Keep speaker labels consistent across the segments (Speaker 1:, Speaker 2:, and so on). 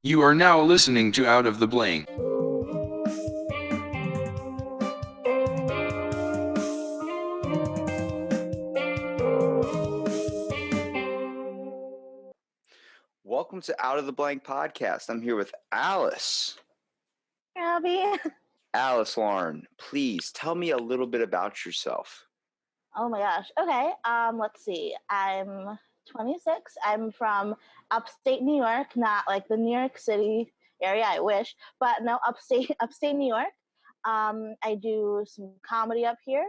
Speaker 1: You are now listening to Out of the Blank.
Speaker 2: Welcome to Out of the Blank podcast. I'm here with Alice.
Speaker 3: Abby.
Speaker 2: Alice Lauren, please tell me a little bit about yourself.
Speaker 3: Oh my gosh. Okay. Let's see. I'm 26. I'm from upstate New York, not like the New York City area. I wish, but no, upstate New York. I do some comedy up here.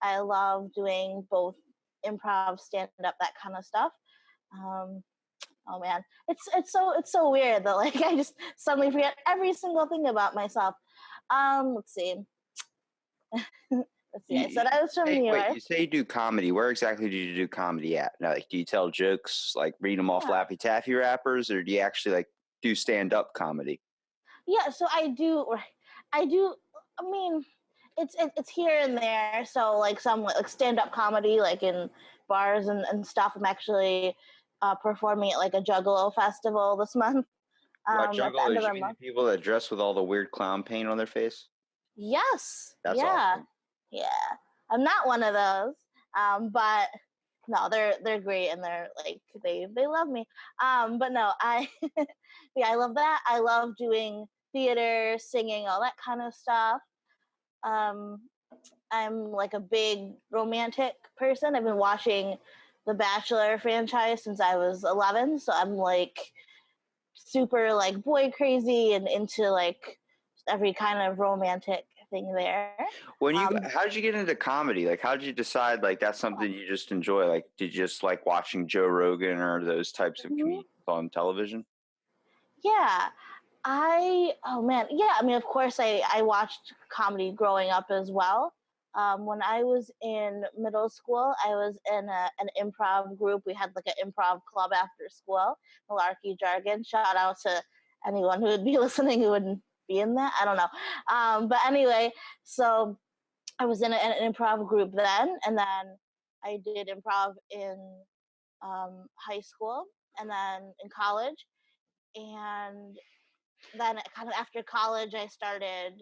Speaker 3: I love doing both improv, stand up, that kind of stuff. Um, oh man, it's so weird that like I just suddenly forget every single thing about myself. Let's see. Let's see. I said I was from New York.
Speaker 2: You say you do comedy. Where exactly do you do comedy at? Now, like, do you tell jokes, like read them off Laffy Taffy rappers, or do you actually like do stand up comedy?
Speaker 3: Yeah, so I do. I mean, it's here and there. So like some like stand up comedy, like in bars and stuff. I'm actually performing at like a Juggalo festival this month.
Speaker 2: What
Speaker 3: At the
Speaker 2: Juggalos?
Speaker 3: end of
Speaker 2: You
Speaker 3: the
Speaker 2: mean the
Speaker 3: month.
Speaker 2: people that dress with all the weird clown paint on their face?
Speaker 3: Yes.
Speaker 2: That's
Speaker 3: Yeah.
Speaker 2: awesome.
Speaker 3: Yeah. I'm not one of those. But no, they're great and they're like they love me. But no, I yeah, I love that. I love doing theater, singing, all that kind of stuff. Um, I'm like a big romantic person. I've been watching the Bachelor franchise since I was 11, so I'm like super like boy crazy and into like every kind of romantic thing there.
Speaker 2: How did you get into comedy? Like, how did you decide like that's something you just enjoy? Like, did you just like watching Joe Rogan or those types of
Speaker 3: Mhm.
Speaker 2: comedians on television?
Speaker 3: Yeah, oh man, yeah. I mean, of course, I watched comedy growing up as well. When I was in middle school, I was in an improv group. We had like an improv club after school, Malarkey Jargon. Shout out to anyone who would be listening who wouldn't be in that. I don't know. But anyway, so I was in an improv group then, and then I did improv in high school, and then in college, and then kind of after college, I started,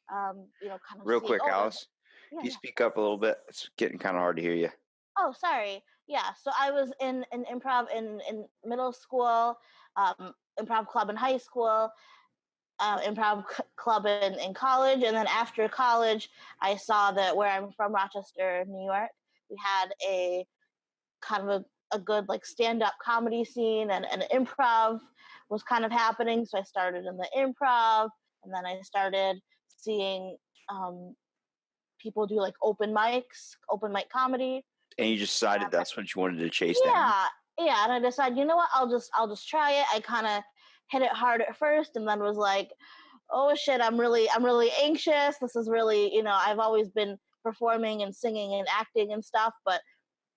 Speaker 3: kind of
Speaker 2: Real
Speaker 3: seeing,
Speaker 2: quick,
Speaker 3: oh,
Speaker 2: Alice,
Speaker 3: yeah,
Speaker 2: can you
Speaker 3: yeah.
Speaker 2: speak up a little bit? It's getting kind of hard to hear you.
Speaker 3: Oh, sorry. Yeah. So I was in improv in middle school, improv club in high school, club in college. And then after college, I saw that where I'm from, Rochester, New York, we had a kind of a good like stand-up comedy scene and improv was kind of happening, so I started in the improv, and then I started seeing um, people do like open mic comedy.
Speaker 2: And you just decided
Speaker 3: um,
Speaker 2: that's what you wanted to chase down.
Speaker 3: yeah, yeah, and I decided, you know what, I'll just try it. I kind of hit it hard at first and then was like, oh shit, I'm really anxious. This is really, I've always been performing and singing and acting and stuff, but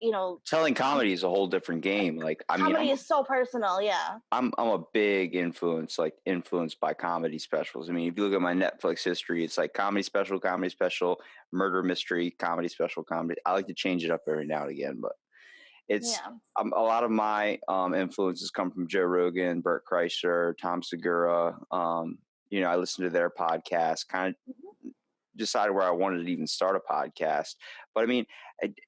Speaker 3: you know
Speaker 2: Telling comedy is a whole different game. Like, I mean,
Speaker 3: comedy is so personal. Yeah.
Speaker 2: I'm a big influenced by comedy specials. I mean, if you look at my Netflix history, it's like comedy special, murder mystery, comedy special, comedy. I like to change it up every now and again, but it's
Speaker 3: Yeah.
Speaker 2: a lot of my influences come from Joe Rogan, Bert Kreischer, Tom Segura. I listen to their podcast. Kind of decided where I wanted to even start a podcast. But I mean,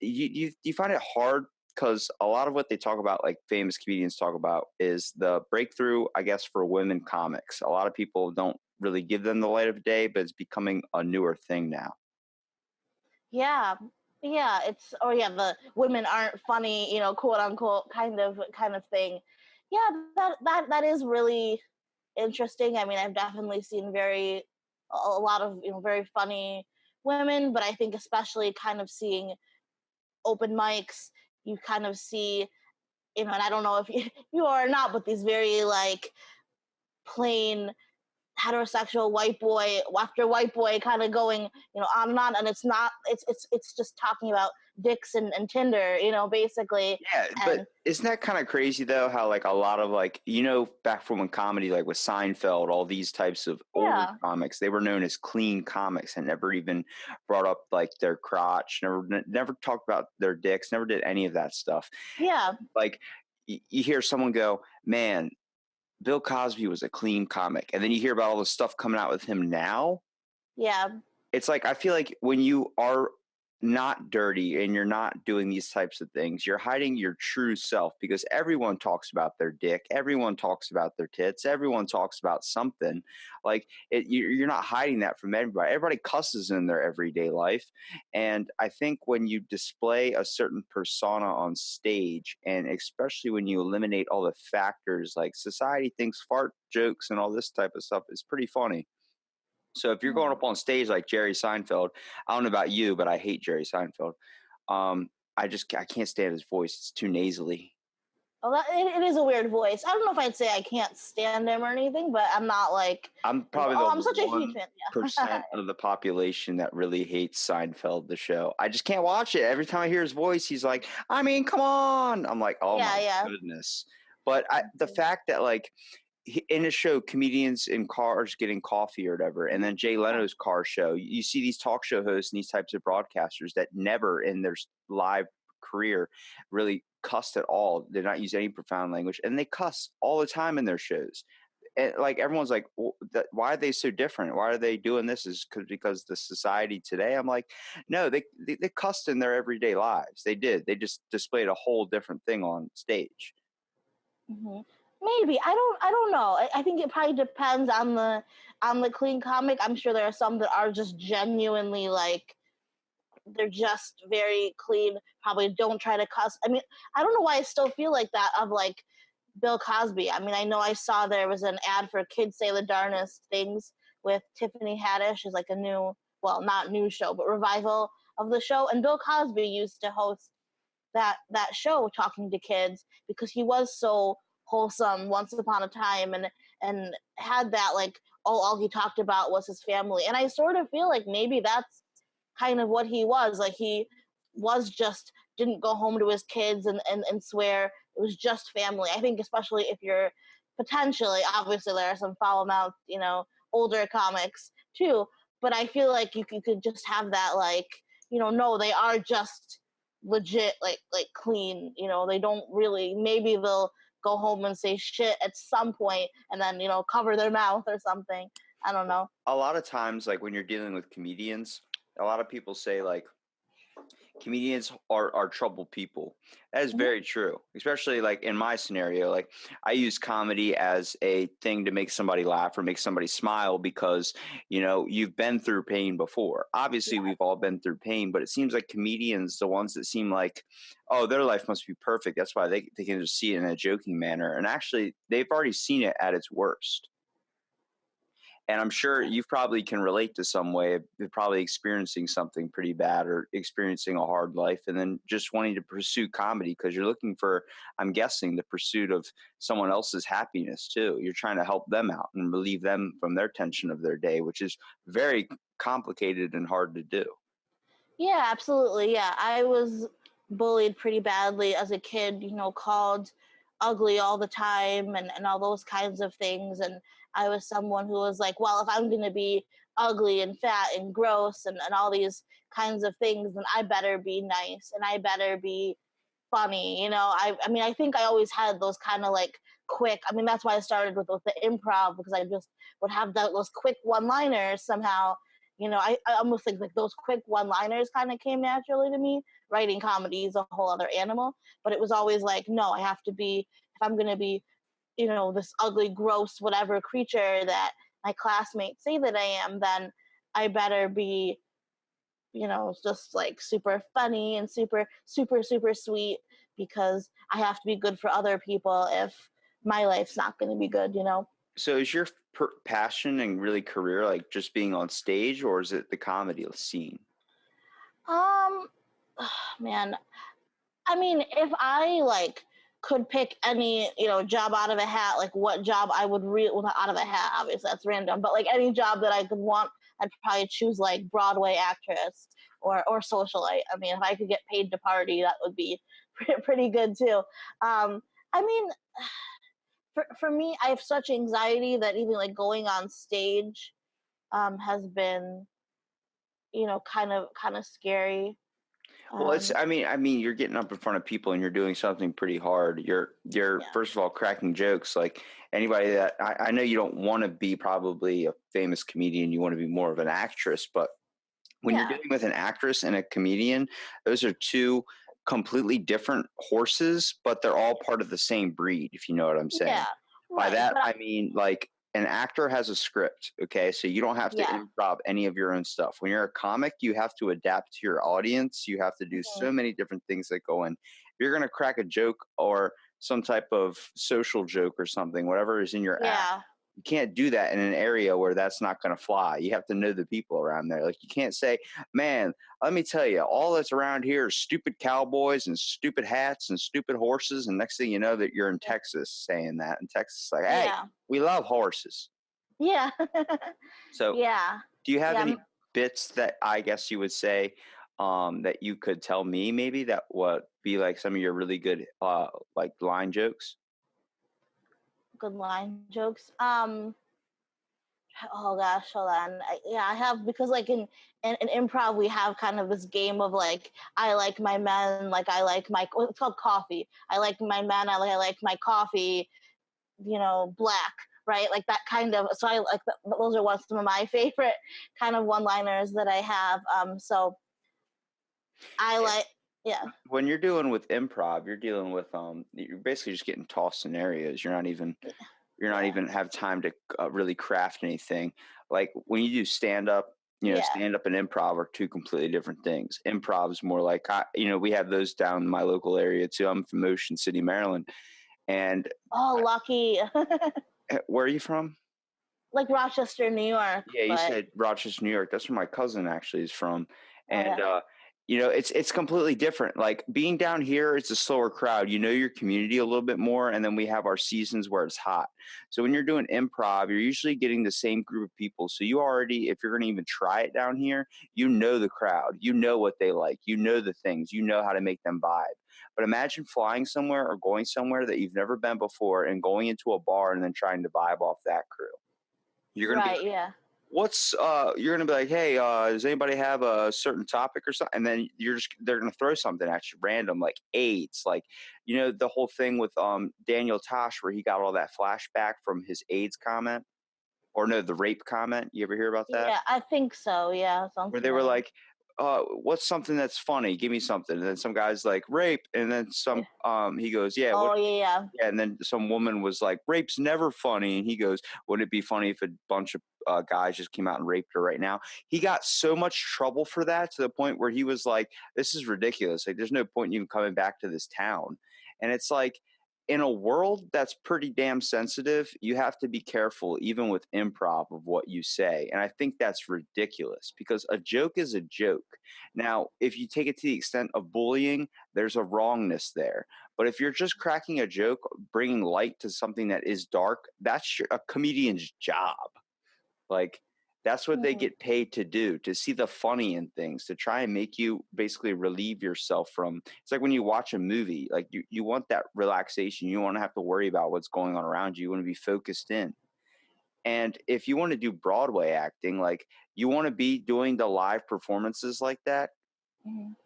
Speaker 2: you find it hard because a lot of what they talk about, like famous comedians talk about, is the breakthrough, I guess, for women comics. A lot of people don't really give them the light of day, but it's becoming a newer thing now.
Speaker 3: Yeah. Yeah. The women aren't funny, quote unquote kind of thing. Yeah, that is really interesting. I mean, I've definitely seen a lot of, very funny women, but I think especially kind of seeing open mics, you kind of see, and I don't know if you are or not, but these very like plain heterosexual white boy after white boy kind of going, on and on, and it's just talking about dicks and Tinder, basically.
Speaker 2: Yeah, but
Speaker 3: And
Speaker 2: isn't that kind of crazy though? How like a lot of back from when comedy like with Seinfeld, all these types of older
Speaker 3: yeah,
Speaker 2: comics, they were known as clean comics and never even brought up like their crotch, never talked about their dicks, never did any of that stuff.
Speaker 3: yeah,
Speaker 2: Like you hear someone go, "Man, Bill Cosby was a clean comic, and then you hear about all the stuff coming out with him now.
Speaker 3: Yeah.
Speaker 2: It's like I feel like when you are not dirty and you're not doing these types of things, you're hiding your true self because everyone talks about their dick, everyone talks about their tits, everyone talks about something. Like you're not hiding that from everybody. Everybody cusses in their everyday life, and I think when you display a certain persona on stage, and especially when you eliminate all the factors like society thinks fart jokes and all this type of stuff is pretty funny. So if you're going
Speaker 3: Mhm.
Speaker 2: up on stage like Jerry Seinfeld, I don't know about you, but I hate Jerry Seinfeld. I can't stand his voice. It's too nasally.
Speaker 3: Oh, it is a weird voice. I don't know if I'd say I can't stand him or anything, but I'm not
Speaker 2: I'm
Speaker 3: like,
Speaker 2: probably
Speaker 3: oh,
Speaker 2: the
Speaker 3: I'm such a huge
Speaker 2: one
Speaker 3: fan. Yeah.
Speaker 2: percent of the population that really hates Seinfeld, the show. I just can't watch it. Every time I hear his voice, he's like, I mean, come on. I'm like, oh
Speaker 3: Yeah,
Speaker 2: my
Speaker 3: yeah.
Speaker 2: goodness. But the
Speaker 3: Mhm.
Speaker 2: fact that like in a show, comedians in cars getting coffee or whatever, and
Speaker 3: Mhm.
Speaker 2: then Jay
Speaker 3: Yeah.
Speaker 2: Leno's car show. You see these talk show hosts and these types of broadcasters that never in their live career really cussed at all. They not use any profound language, and they cuss all the time in their shows. And like everyone's like, well, why are they so different? Why are they doing this? Is because the society today? I'm like, no, they cussed in their everyday lives. They did. They just displayed a whole different thing on stage.
Speaker 3: hmm Maybe I don't know. I think it probably depends on the clean comic. I'm sure there are some that are just genuinely like they're just very clean. Probably don't try to cuss. I mean, I don't know why I still feel like that of like Bill Cosby. I mean, I know I saw there was an ad for Kids Say the Darnest Things with Tiffany Haddish is like a new, well, not new show, but revival of the show. And Bill Cosby used to host that show talking to kids because he was so wholesome once upon a time and had that like all he talked about was his family. And I sort of feel like maybe that's kind of what he was. Like he was just didn't go home to his kids and swear. It was just family. I think especially if you're potentially obviously there are some foul mouthed, older comics too. But I feel like you could just have that like, no, they are just legit like clean. They don't really maybe they'll go home and say shit at some point and then, cover their mouth or something. I don't know.
Speaker 2: A lot of times, like when you're dealing with comedians, a lot of people say like comedians are troubled people. That is
Speaker 3: Mhm.
Speaker 2: very true, especially like in my scenario. Like I use comedy as a thing to make somebody laugh or make somebody smile because you've been through pain before. Obviously
Speaker 3: Yeah.
Speaker 2: we've all been through pain, but it seems like comedians, the ones that seem like, oh, their life must be perfect, that's why they can just see it in a joking manner, and actually they've already seen it at its worst. And I'm sure you probably can relate to some way of probably experiencing something pretty bad or experiencing a hard life and then just wanting to pursue comedy because you're looking for, I'm guessing, the pursuit of someone else's happiness too. You're trying to help them out and relieve them from their tension of their day, which is very complicated and hard to do.
Speaker 3: Yeah, absolutely. Yeah, I was bullied pretty badly as a kid, called ugly all the time and all those kinds of things. And I was someone who was like, well, if I'm going to be ugly and fat and gross and all these kinds of things, then I better be nice and I better be funny. I mean, I think I always had those kind of like quick, I mean, that's why I started with the improv because I just would have those quick one liners somehow. I almost think like those quick one liners kind of came naturally to me. Writing comedy is a whole other animal, but it was always like, no, I have to be, if I'm going to be, this ugly, gross, whatever creature that my classmates say that I am, then I better be just like super funny and super, super, super sweet because I have to be good for other people if my life's not going to be good.
Speaker 2: So is your passion and really career like just being on stage, or is it the comedy scene?
Speaker 3: Um, man, I mean, if I like could pick any, job out of a hat, like what job I would well, not out of a hat, obviously that's random, but like any job that I could want, I'd probably choose like Broadway actress or socialite. I mean, if I could get paid to party, that would be pretty good too. I mean, for me, I have such anxiety that even like going on stage has been, kind of scary.
Speaker 2: Well, it's
Speaker 3: Um,
Speaker 2: I mean, you're getting up in front of people and you're doing something pretty hard. You're
Speaker 3: yeah,
Speaker 2: first of all cracking jokes. Like anybody that I know you don't want to be probably a famous comedian, you want to be more of an actress, but when you're
Speaker 3: yeah,
Speaker 2: dealing with an actress and a comedian, those are two completely different horses, but they're all part of the same breed, if you know what I'm saying.
Speaker 3: yeah,
Speaker 2: By
Speaker 3: right.
Speaker 2: that,
Speaker 3: But
Speaker 2: I mean like an actor has a script, okay? So you don't have to
Speaker 3: yeah,
Speaker 2: improv any of your own stuff. When you're a comic, you have to adapt to your audience. You have to do
Speaker 3: mhm,
Speaker 2: so many different things that go in. If you're going to crack a joke or some type of social joke or something, whatever is in your act,
Speaker 3: yeah,
Speaker 2: you can't do that in an area where that's not going to fly. You have to know the people around there. Like you can't say, "Man, let me tell you, all that's around here is stupid cowboys and stupid hats and stupid horses." And next thing you know, that you're in
Speaker 3: yeah,
Speaker 2: Texas saying that, and Texas is like, "Hey,
Speaker 3: yeah,
Speaker 2: we love horses."
Speaker 3: yeah,
Speaker 2: So,
Speaker 3: yeah,
Speaker 2: do you have
Speaker 3: yeah.
Speaker 2: any bits that I guess you would say that you could tell me maybe that would be like some of your really good like line jokes?
Speaker 3: Good line jokes. Oh gosh, hold on. Yeah, I have because like in improv we have kind of this game of like I like my men, like I like my it's called coffee. I like my men, I like my coffee, black, right? Like that kind of. So I like those are some of my favorite kind of one-liners that I have. So I like, yeah,
Speaker 2: When you're dealing with improv, you're dealing with you're basically just getting tossed scenarios. You're not
Speaker 3: yeah,
Speaker 2: even have time to really craft anything. Like when you do stand up,
Speaker 3: yeah.
Speaker 2: stand up and improv are two completely different things. Improv is more like we have those down in my local area too. I'm from Ocean City, Maryland, and
Speaker 3: Oh, lucky.
Speaker 2: where are you from?
Speaker 3: Like Rochester, New York,
Speaker 2: Yeah, you
Speaker 3: but
Speaker 2: said Rochester, New York. That's where my cousin actually is from,
Speaker 3: oh
Speaker 2: and
Speaker 3: yeah,
Speaker 2: it's completely different. Like being down here, it's a slower crowd. You know your community a little bit more, and then we have our seasons where it's hot. So when you're doing improv, you're usually getting the same group of people. So you already, if you're going to even try it down here, you know the crowd, you know what they like, you know the things, you know how to make them vibe. But imagine flying somewhere or going somewhere that you've never been before and going into a bar and then trying to vibe off that crew. You're going to be
Speaker 3: right, yeah,
Speaker 2: what's you're gonna be like, hey, does anybody have a certain topic or something? And then they're gonna throw something at you random, like AIDS, like the whole thing with Daniel Tosh where he got all that flashback from his AIDS comment, or no, the rape comment. You ever hear about that?
Speaker 3: yeah. I think so. Yeah, sounds
Speaker 2: Where they were
Speaker 3: familiar.
Speaker 2: like, what's something that's funny? Give me something. And then some guy's like, rape, and then
Speaker 3: Yeah.
Speaker 2: some he goes, yeah, what?
Speaker 3: Oh yeah, yeah.
Speaker 2: Yeah, and then some woman was like, "Rape's never funny," and he goes, "Wouldn't it be funny if a bunch of guys just came out and raped her right now?" He got so much trouble for that to the point where he was like, "This is ridiculous. Like, there's no point in even coming back to this town." And it's like, in a world that's pretty damn sensitive, you have to be careful, even with improv, of what you say. And I think that's ridiculous because a joke is a joke. Now, if you take it to the extent of bullying, there's a wrongness there. But if you're just cracking a joke, bringing light to something that is dark, that's a comedian's job. Like that's what they
Speaker 3: Mhm.
Speaker 2: get paid to do, to see the funny in things, to try and make you basically relieve yourself from. It's like when you watch a movie, like you want that relaxation. You don't want to have to worry about what's going on around you. You want to be focused in. And if you want to do Broadway acting, like you want to be doing the live performances like that.
Speaker 3: Mhm.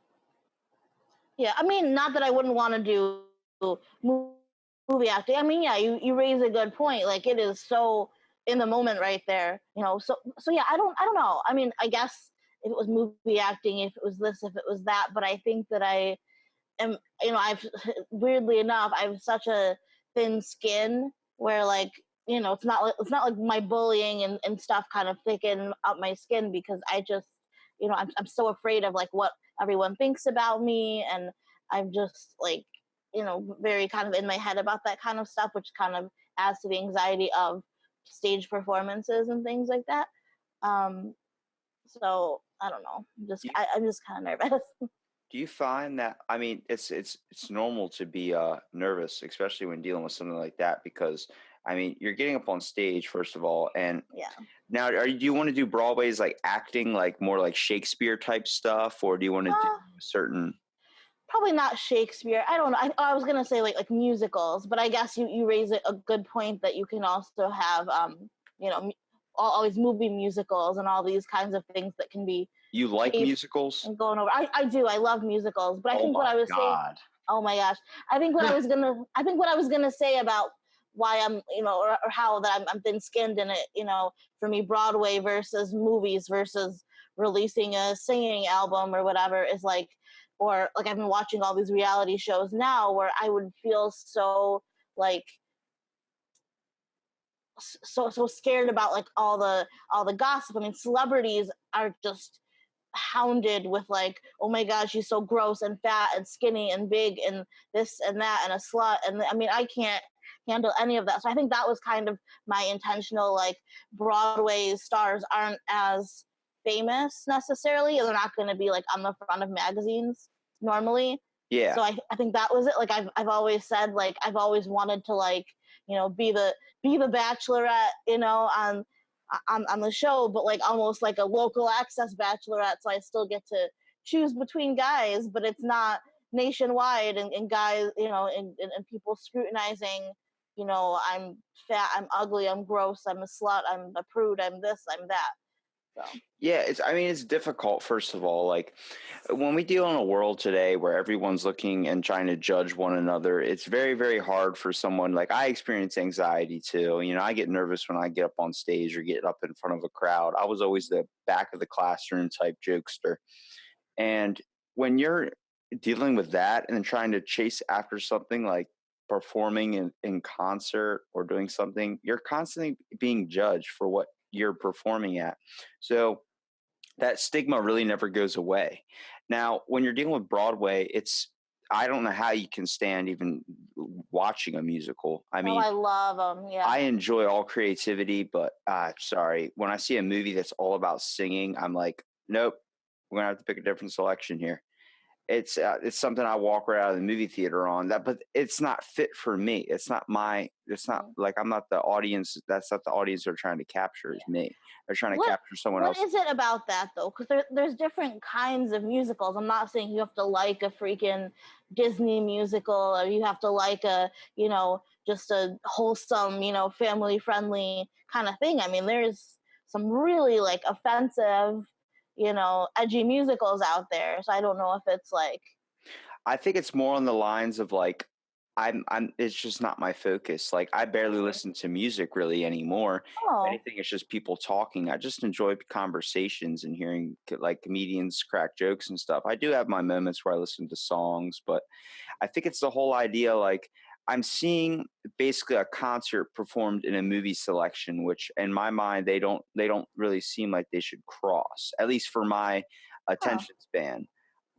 Speaker 3: Yeah, I mean, not that I wouldn't want to do movie acting. I mean, yeah, you raise a good point. Like it is so in the moment right there. So yeah, I don't know. I mean, I guess if it was movie acting, if it was this, if it was that, but I think that I am, I've weirdly enough, I have such a thin skin where like, it's not like my bullying and stuff kind of thicken up my skin because I just, I'm so afraid of like what everyone thinks about me, and I'm just like, very kind of in my head about that kind of stuff, which kind of adds to the anxiety of stage performances and things like that. Um, so I don't know. I'm just kind of nervous.
Speaker 2: Do you find that I mean it's normal to be nervous, especially when dealing with something like that, because I mean you're getting up on stage first of all, and
Speaker 3: Yeah.
Speaker 2: now do you want to do Broadway's like acting like more like Shakespeare type stuff, or do you want to do
Speaker 3: Uh,
Speaker 2: certain?
Speaker 3: Probably not Shakespeare. I don't know. I was gonna say like musicals, but I guess you raise a good point that you can also have you know all these movie musicals and all these kinds of things that can be
Speaker 2: You like
Speaker 3: safe
Speaker 2: musicals?
Speaker 3: and going over. I do. I love musicals, but I
Speaker 2: Oh
Speaker 3: think what
Speaker 2: my
Speaker 3: I was saying.
Speaker 2: God.
Speaker 3: Oh my gosh. I think what I was gonna say about why I'm, or how that I'm thin skinned in it, for me, Broadway versus movies versus releasing a singing album or whatever is like, or like I've been watching all these reality shows now where I would feel so like so scared about like all the gossip. I mean, celebrities are just hounded with like, oh my god, she's so gross and fat and skinny and big and this and that and a slut. And I mean, I can't handle any of that. So I think that was kind of my intentional, like, Broadway stars aren't as famous necessarily, and they're not going to be like on the front of magazines normally.
Speaker 2: Yeah.
Speaker 3: So I think that was it. Like I've always said, like I've always wanted to, like, be the bachelorette, on the show, but like almost like a local access bachelorette. So I still get to choose between guys, but it's not nationwide, and guys, and people scrutinizing, I'm fat, I'm ugly, I'm gross, I'm a slut, I'm a prude, I'm this, I'm that. So
Speaker 2: Yeah, I mean, it's difficult, first of all. Like, when we deal in a world today where everyone's looking and trying to judge one another, it's very, very hard for someone. Like, I experience anxiety too. I get nervous when I get up on stage or get up in front of a crowd. I was always the back of the classroom type jokester. And when you're dealing with that and then trying to chase after something like performing in concert or doing something, you're constantly being judged for what you're performing at. So that stigma really never goes away. Now, when you're dealing with Broadway, I don't know how you can stand even watching a musical. I
Speaker 3: oh,
Speaker 2: mean,
Speaker 3: I love them. Yeah.
Speaker 2: I enjoy all creativity, but sorry, when I see a movie that's all about singing, I'm like, nope, we're gonna have to pick a different selection here. It's something I walk right out of the movie theater on that, but it's not fit for me. It's not
Speaker 3: Mhm.
Speaker 2: like I'm not the audience. That's not the audience they're trying to capture is me. They're trying to
Speaker 3: What
Speaker 2: capture someone
Speaker 3: what
Speaker 2: else.
Speaker 3: is it about that though? Because there's different kinds of musicals. I'm not saying you have to like a freaking Disney musical, or you have to like just a wholesome, family friendly kind of thing. I mean, there's some really like offensive, edgy musicals out there. So I don't know if it's like,
Speaker 2: I think it's more on the lines of like it's just not my focus. Like I barely listen to music really anymore. If
Speaker 3: oh,
Speaker 2: anything, it's just people talking. I just enjoy conversations and hearing like comedians crack jokes and stuff. I do have my moments where I listen to songs, but I think it's the whole idea like I'm seeing basically a concert performed in a movie selection, which in my mind they don't really seem like they should cross, at least for my
Speaker 3: huh.
Speaker 2: attention span.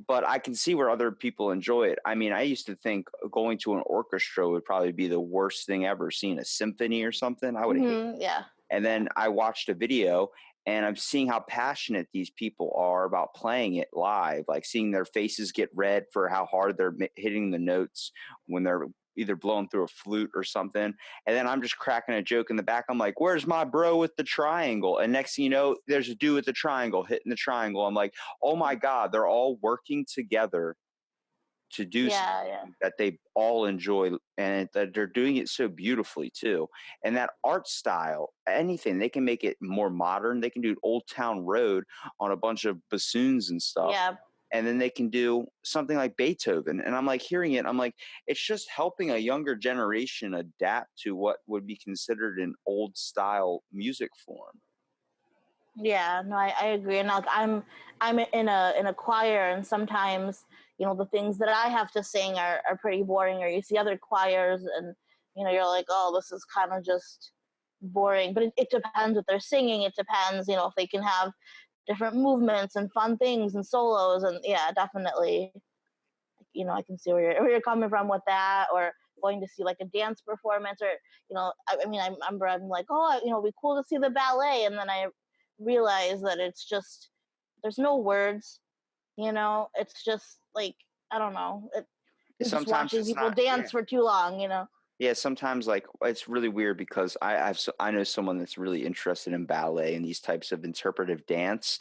Speaker 2: But I can see where other people enjoy it. I mean, I used to think going to an orchestra would probably be the worst thing ever, seeing a symphony or something. I would hate.
Speaker 3: Yeah.
Speaker 2: And then I watched a video and I'm seeing how passionate these people are about playing it live, like seeing their faces get red for how hard they're hitting the notes when they're either blowing through a flute or something. And then I'm just cracking a joke in the back. I'm like, where's my bro with the triangle? And next thing you know, there's a dude with the triangle hitting the triangle. I'm like, oh my God, they're all working together to do
Speaker 3: Yeah, yeah.
Speaker 2: something that they all enjoy and that they're doing it so beautifully too. And that art style, anything, they can make it more modern. They can do Old Town Road on a bunch of bassoons and stuff.
Speaker 3: Yeah.
Speaker 2: And then they can do something like Beethoven. And I'm like hearing it, I'm like, it's just helping a younger generation adapt to what would be considered an old style music form.
Speaker 3: Yeah, no, I agree. And like I'm in a choir, and sometimes, the things that I have to sing are pretty boring, or you see other choirs and you're like, oh, this is kind of just boring. But it depends what they're singing. It depends, if they can have different movements and fun things and solos. And yeah, definitely, I can see where you're coming from with that, or going to see like a dance performance, or I mean, I remember I'm like, oh, it'd be cool to see the ballet, and then I realize that it's just there's no words, it's just like, I don't know, you're just
Speaker 2: Sometimes
Speaker 3: watching
Speaker 2: it's
Speaker 3: people
Speaker 2: not, yeah.
Speaker 3: dance for too long.
Speaker 2: Yeah, sometimes like it's really weird because I know someone that's really interested in ballet and these types of interpretive dance,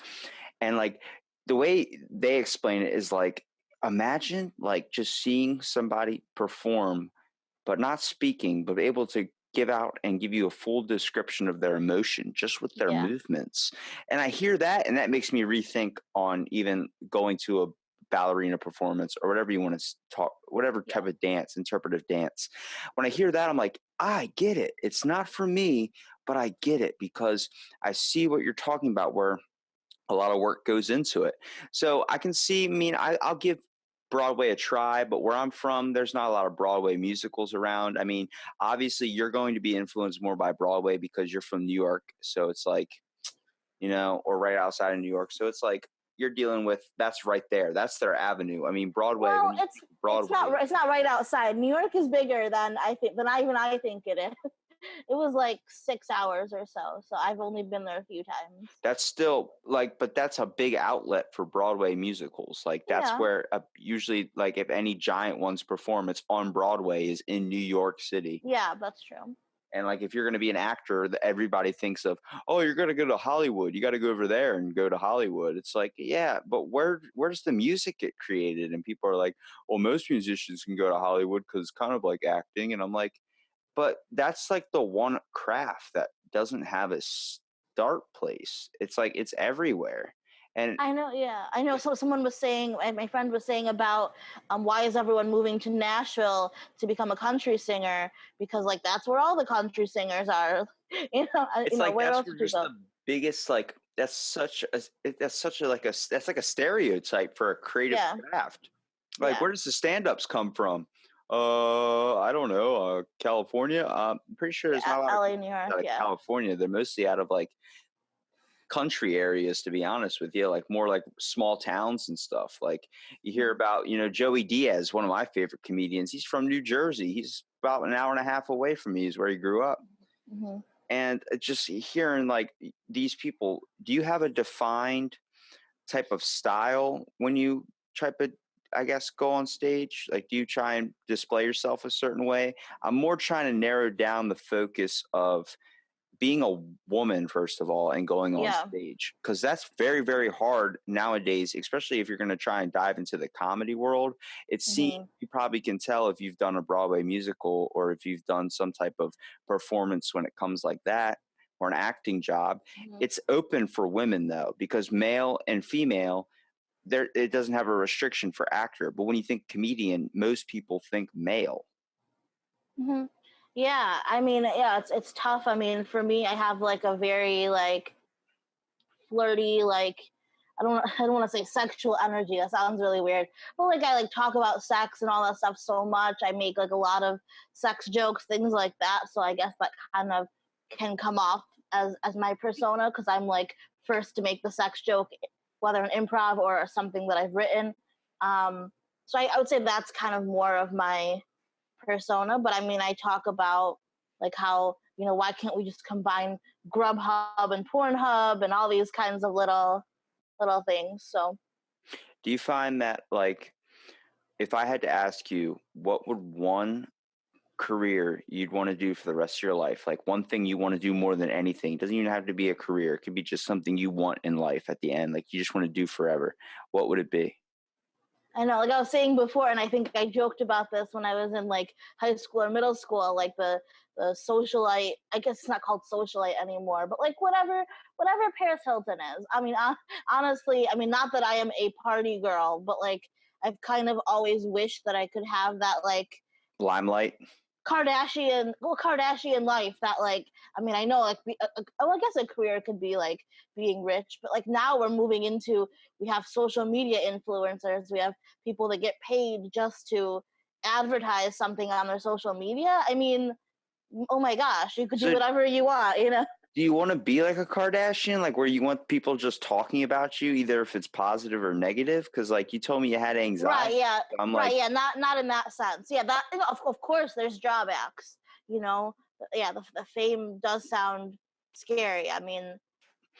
Speaker 2: and like the way they explain it is like imagine like just seeing somebody perform but not speaking, but able to give out and give you a full description of their emotion just with their
Speaker 3: Yeah.
Speaker 2: movements. And I hear that, and that makes me rethink on even going to a ballerina performance or whatever you want to talk, whatever
Speaker 3: Yeah.
Speaker 2: type of dance, interpretive dance. When I hear that, I'm like, I get it. It's not for me, but I get it because I see what you're talking about, where a lot of work goes into it. So I can see, I mean, I'll give Broadway a try, but where I'm from, there's not a lot of Broadway musicals around. I mean, obviously, you're going to be influenced more by Broadway because you're from New York. So it's like, or right outside of New York. So it's like you're dealing with that's right there. That's their avenue. I mean, Broadway,
Speaker 3: Well,
Speaker 2: when you think of Broadway,
Speaker 3: it's not right outside. New York is bigger than I think it is. It was like 6 hours or so. So I've only been there a few times.
Speaker 2: that's still like, but that's a big outlet for Broadway musicals. Like that's
Speaker 3: Yeah.
Speaker 2: where usually, like if any giant ones perform, it's on Broadway is in New York City.
Speaker 3: Yeah, that's true.
Speaker 2: And like if you're going to be an actor, everybody thinks of, oh, you're going to go to Hollywood. You got to go over there and go to Hollywood. It's like, yeah, but where does the music get created? And people are like, well, most musicians can go to Hollywood because it's kind of like acting. And I'm like, but that's like the one craft that doesn't have a start place. It's like it's everywhere. And
Speaker 3: I know, yeah, I know. So someone was saying, and my friend was saying about why is everyone moving to Nashville to become a country singer? Because like that's where all the country singers are.
Speaker 2: it's like
Speaker 3: Where
Speaker 2: that's
Speaker 3: else
Speaker 2: where
Speaker 3: would you
Speaker 2: just
Speaker 3: go?
Speaker 2: the biggest like that's such a that's like a stereotype for a creative
Speaker 3: Yeah,
Speaker 2: craft. Like,
Speaker 3: yeah,
Speaker 2: where does the stand-ups come from? I don't know. California. I'm pretty sure there's
Speaker 3: yeah.
Speaker 2: not a lot of
Speaker 3: LA, New
Speaker 2: comedians
Speaker 3: York,
Speaker 2: out of
Speaker 3: yeah.
Speaker 2: California. They're mostly out of like country areas, to be honest with you, like more like small towns and stuff. Like you hear
Speaker 3: Mhm.
Speaker 2: about, Joey Diaz, one of my favorite comedians. He's from New Jersey. He's about an hour and a half away from me, is where he grew up.
Speaker 3: Mhm.
Speaker 2: And just hearing like these people, do you have a defined type of style when you try to, I guess, go on stage? Like, do you try and display yourself a certain way? I'm more trying to narrow down the focus of being a woman, first of all, and going on
Speaker 3: Yeah.
Speaker 2: stage, because that's very, very hard nowadays, especially if you're going to try and dive into the comedy world. It seems
Speaker 3: Mhm.
Speaker 2: you probably can tell if you've done a Broadway musical or if you've done some type of performance when it comes like that, or an acting job.
Speaker 3: Mhm.
Speaker 2: It's open for women though, because male and female, there it doesn't have a restriction for actor. But when you think comedian, most people think male.
Speaker 3: Mhm. Yeah, I mean, yeah, it's tough. I mean, for me, I have like a very like flirty, like I don't want to say sexual energy. That sounds really weird. But like I like talk about sex and all that stuff so much. I make like a lot of sex jokes, things like that. So I guess that kind of can come off as my persona because I'm like first to make the sex joke, whether an improv or something that I've written. Um, so I would say that's kind of more of my persona. But I mean, I talk about like how why can't we just combine Grubhub and Pornhub and all these kinds of little things. So
Speaker 2: Do you find that, like, if I had to ask you, what would one career you'd want to do for the rest of your life? Like one thing you want to do more than anything. It doesn't even have to be a career. It could be just something you want in life at the end, like you just want to do forever. What would it be?
Speaker 3: I know, like I was saying before, and I think I joked about this when I was in like high school or middle school, like the socialite. I guess it's not called socialite anymore, but like whatever Paris Hilton is. I mean, honestly, I mean, not that I am a party girl, but like I've kind of always wished that I could have that like
Speaker 2: Limelight.
Speaker 3: Kardashian life that like I mean I know like oh I guess a career could be like being rich, but like now we're moving into we have social media influencers, we have people that get paid just to advertise something on their social media. I mean, oh my gosh, you could do
Speaker 2: So
Speaker 3: whatever you want.
Speaker 2: do you want to be like a Kardashian, like where you want people just talking about you, either if it's positive or negative? Because like you told me you had
Speaker 3: Right,
Speaker 2: anxiety.
Speaker 3: yeah,
Speaker 2: I'm
Speaker 3: right,
Speaker 2: like,
Speaker 3: yeah, not in that sense. Yeah, that of course there's drawbacks, you know. Yeah, the fame does sound scary. I mean,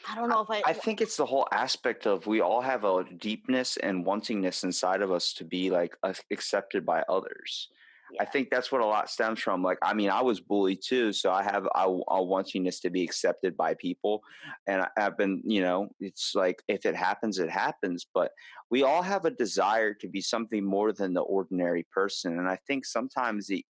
Speaker 3: I don't know if I
Speaker 2: I think it's the whole aspect of we all have a deepness and wantingness inside of us to be like accepted by others. I
Speaker 3: yeah.
Speaker 2: think that's what a lot stems from. Like, I mean, I was bullied too, so I have a wantingness to be accepted by people, and I've been, it's like if it happens, it happens. But we all have a desire to be something more than the ordinary person, and I think sometimes the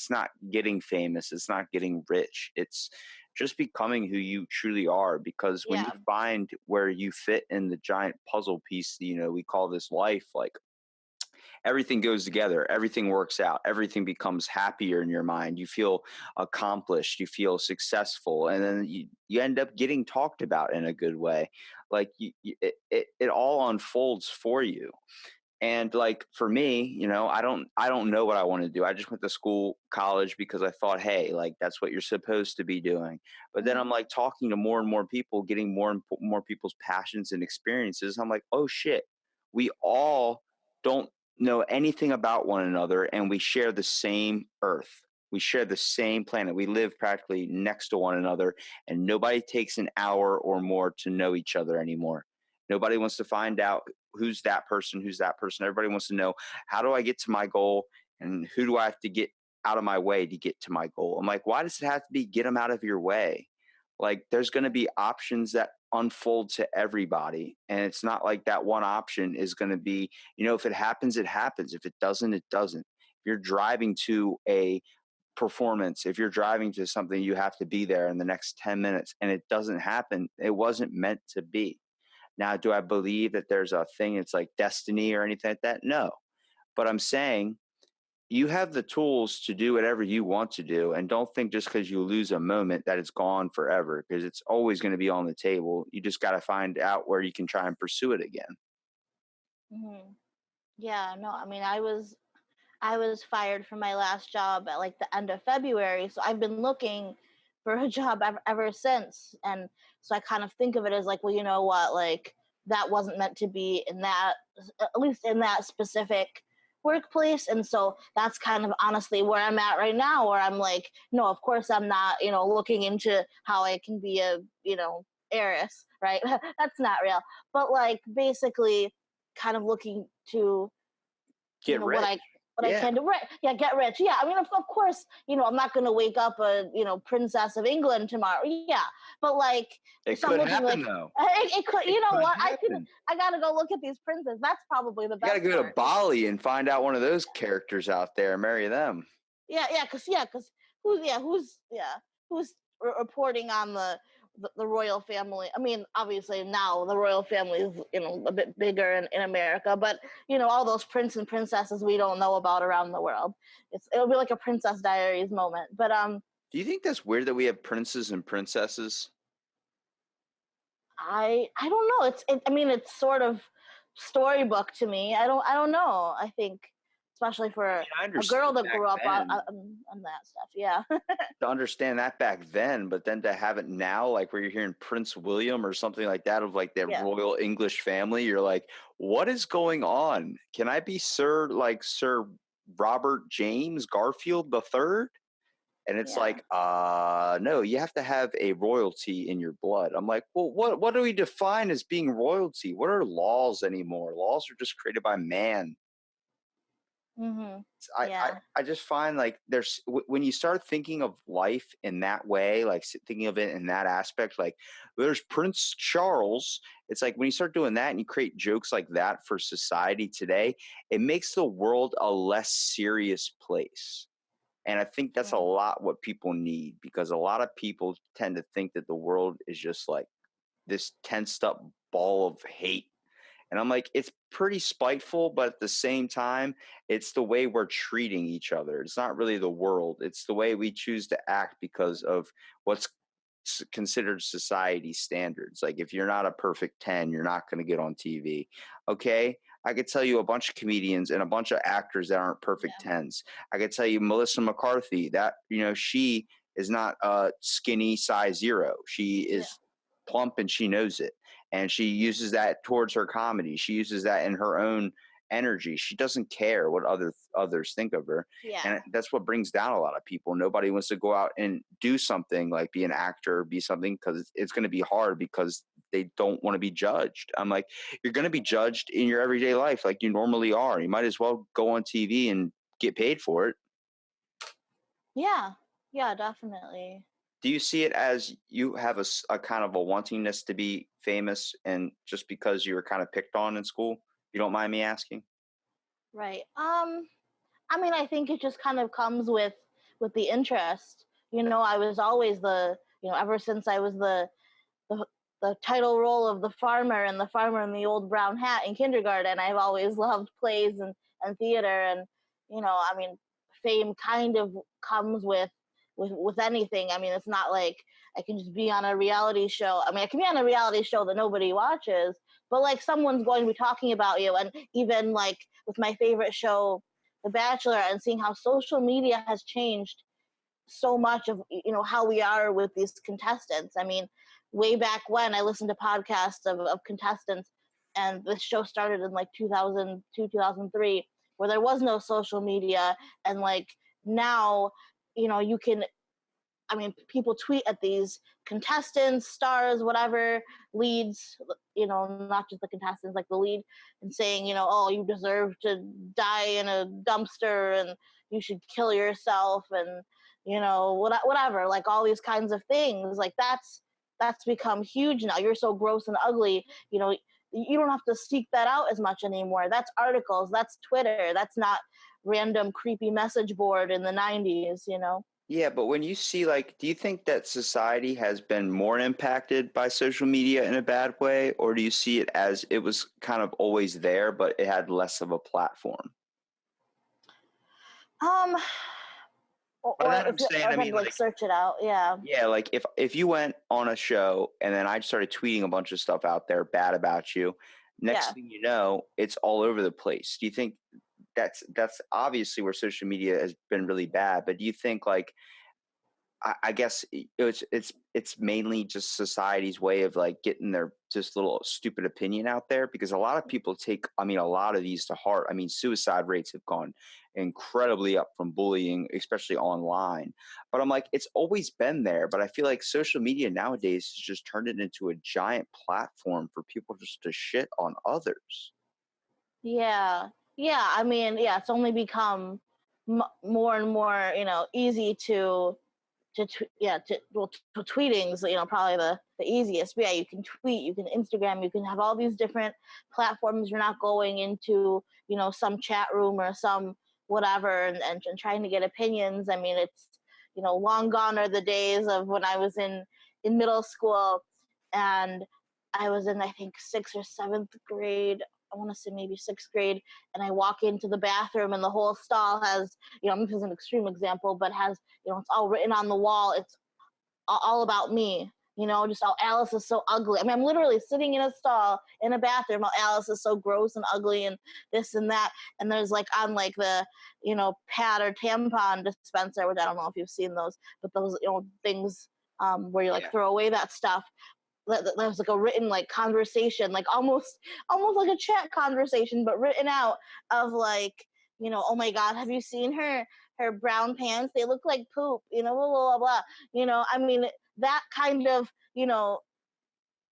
Speaker 2: not getting famous. It's not getting rich. It's just becoming who you truly are. Because when you
Speaker 3: Yeah.
Speaker 2: find where you fit in the giant puzzle piece, we call this life, like everything goes together, everything works out, everything becomes happier in your mind. You feel accomplished, you feel successful, and then you end up getting talked about in a good way. Like it all unfolds for you. And like for me, I don't know what I want to do. I just went to school, college, because I thought, hey, like that's what you're supposed to be doing. But then
Speaker 3: Hmm.
Speaker 2: I'm like talking to more and more people, getting more and more people's passions and experiences. I'm like, oh shit, we all don't know anything about one another, and we share the same earth. We share the same planet. We live practically next to one another, and nobody takes an hour or more to know each other anymore. Nobody wants to find out who's that person, who's that person. Everybody wants to know, how do I get to my goal, and who do I have to get out of my way to get to my goal? I'm like, why does it have to be get them out of your way? Like there's going to be options that unfold to everybody, and it's not like that one option is going to be, if it happens it happens, if it doesn't it doesn't. If you're driving to a performance, if you're driving to something, you have to be there in the next 10 minutes, and it doesn't happen, it wasn't meant to be. Now, do I believe that there's a thing, it's like destiny or anything like that? No. But I'm saying you have the tools to do whatever you want to do. And don't think just because you lose a moment that it's gone forever, because it's always going to be on the table. You just got to find out where you can try and pursue it again.
Speaker 3: Hmm. Yeah, no, I mean, I was fired from my last job at like the end of February, so I've been looking for a job ever since. And so I kind of think of it as like, well, you know what, like that wasn't meant to be in that, at least in that specific workplace. And so that's kind of honestly where I'm at right now, where I'm like, no, of course I'm not, looking into how I can be a, heiress, right? That's not real. But like basically kind of looking to
Speaker 2: Get
Speaker 3: what
Speaker 2: rich.
Speaker 3: I
Speaker 2: Yeah.
Speaker 3: can do. Right. Yeah, get rich. Yeah. I mean, of course, I'm not going to wake up a, princess of England tomorrow. Yeah. But like,
Speaker 2: It
Speaker 3: so I'm
Speaker 2: could
Speaker 3: looking like,
Speaker 2: happen though.
Speaker 3: it could,
Speaker 2: It
Speaker 3: you know
Speaker 2: could
Speaker 3: what?
Speaker 2: happen.
Speaker 3: I got to go look at these princes. That's probably the
Speaker 2: You got to
Speaker 3: best
Speaker 2: go to
Speaker 3: part.
Speaker 2: Bali and find out one of those characters out there and marry them.
Speaker 3: Cause who's reporting on the royal family? I mean, obviously now the royal family is a bit bigger in America, but all those prince and princesses we don't know about around the world. It'll be like a Princess Diaries moment. But
Speaker 2: Do you think that's weird that we have princes and princesses?
Speaker 3: I don't know. I mean, it's sort of storybook to me. I don't know. I think especially for
Speaker 2: I
Speaker 3: a girl
Speaker 2: understood
Speaker 3: that
Speaker 2: back
Speaker 3: grew up on
Speaker 2: then.
Speaker 3: on that stuff. Yeah.
Speaker 2: To understand that back then, but then to have it now, like where you're hearing Prince William or something like that, of like that
Speaker 3: Yeah.
Speaker 2: royal English family, you're like, what is going on? Can I be Sir Robert James Garfield the third? And it's
Speaker 3: Yeah.
Speaker 2: like, no, you have to have a royalty in your blood. I'm like, well, what do we define as being royalty? What are laws anymore? Laws are just created by man.
Speaker 3: Mhm.
Speaker 2: I, I,
Speaker 3: Yeah.
Speaker 2: I just find like when you start thinking of life in that way, like thinking of it in that aspect, like there's Prince Charles. It's like when you start doing that and you create jokes like that for society today, it makes the world a less serious place. And I think that's a
Speaker 3: Mhm.
Speaker 2: lot what people need, because a lot of people tend to think that the world is just like this tensed up ball of hate. And I'm like, it's pretty spiteful, but at the same time, it's the way we're treating each other. It's not really the world, it's the way we choose to act because of what's considered society standards. Like, if you're not a perfect 10, you're not going to get on TV. Okay. I could tell you a bunch of comedians and a bunch of actors that aren't perfect
Speaker 3: Yeah.
Speaker 2: 10s. I could tell you Melissa McCarthy, that, she is not a skinny size zero. She
Speaker 3: Yeah.
Speaker 2: is plump and she knows it, and she uses that towards her comedy. She uses that in her own energy. She doesn't care what others think of her, and
Speaker 3: Yeah.
Speaker 2: that's what brings down a lot of people. Nobody wants to go out and do something like be an actor, be something, because it's going to be hard, because they don't want to be judged. I'm like, you're going to be judged in your everyday life like you normally are. You might as well go on TV and get paid for it.
Speaker 3: Yeah. Yeah, definitely.
Speaker 2: Do you see it as you have a kind of a wantingness to be famous, and just because you were kind of picked on in school? You don't mind me asking?
Speaker 3: Right. I mean, I think it just kind of comes with with the interest. I was always ever since I was the the title role of the farmer and the farmer in the old brown hat in kindergarten. I've always loved plays and theater, and I mean, fame kind of comes with anything. I mean, it's not like I can just be on a reality show. I mean, I can be on a reality show that nobody watches, but like someone's going to be talking about you. And even like with my favorite show, The Bachelor, and seeing how social media has changed so much of how we are with these contestants. I mean, way back when I listened to podcasts of contestants, and this show started in like 2002, 2003, where there was no social media, and like now, you can. I mean, people tweet at these contestants, stars, whatever, leads, not just the contestants, like the lead, and saying, oh, you deserve to die in a dumpster and you should kill yourself, and, whatever, like all these kinds of things. Like that's become huge now. You're so gross and ugly, you don't have to seek that out as much anymore. That's articles, that's Twitter, that's not random creepy message board in the 90s.
Speaker 2: Yeah, but when you see, like, do you think that society has been more impacted by social media in a bad way, or do you see it as it was kind of always there, but it had less of a platform?
Speaker 3: Um,
Speaker 2: By
Speaker 3: or
Speaker 2: that I'm saying,
Speaker 3: or
Speaker 2: I
Speaker 3: if I'd
Speaker 2: mean,
Speaker 3: like
Speaker 2: like,
Speaker 3: search it out, yeah.
Speaker 2: yeah, like if you went on a show and then I started tweeting a bunch of stuff out there bad about you, next
Speaker 3: Yeah.
Speaker 2: thing you know, it's all over the place. Do you think that's obviously where social media has been really bad, but do you think like I guess it's mainly just society's way of like getting their just little stupid opinion out there because a lot of people take a lot of these to heart. I mean, suicide rates have gone incredibly up from bullying, especially online. But I'm like, it's always been there. But I feel like social media nowadays has just turned it into a giant platform for people just to shit on others.
Speaker 3: Yeah. Yeah, I mean, yeah, it's only become more and more, easy to tweeting's, probably the easiest. But yeah, you can tweet, you can Instagram, you can have all these different platforms. You're not going into, some chat room or some whatever, and trying to get opinions. I mean, it's, long gone are the days of when I was in middle school, and I was in, I think, sixth or seventh grade. I want to say maybe sixth grade, and I walk into the bathroom, and the whole stall has, this is an extreme example, but has, it's all written on the wall. It's all about me. Just, oh, Alice is so ugly. I mean, I'm literally sitting in a stall in a bathroom. Oh, Alice is so gross and ugly, and this and that. And there's like on like the, pad or tampon dispenser, which I don't know if you've seen those, but those, things where you like
Speaker 2: Yeah.
Speaker 3: throw away that stuff. That was like a written like conversation, like almost like a chat conversation, but written out of like, oh my God, have you seen her brown pants? They look like poop, blah, blah, blah, blah. I mean, that kind of,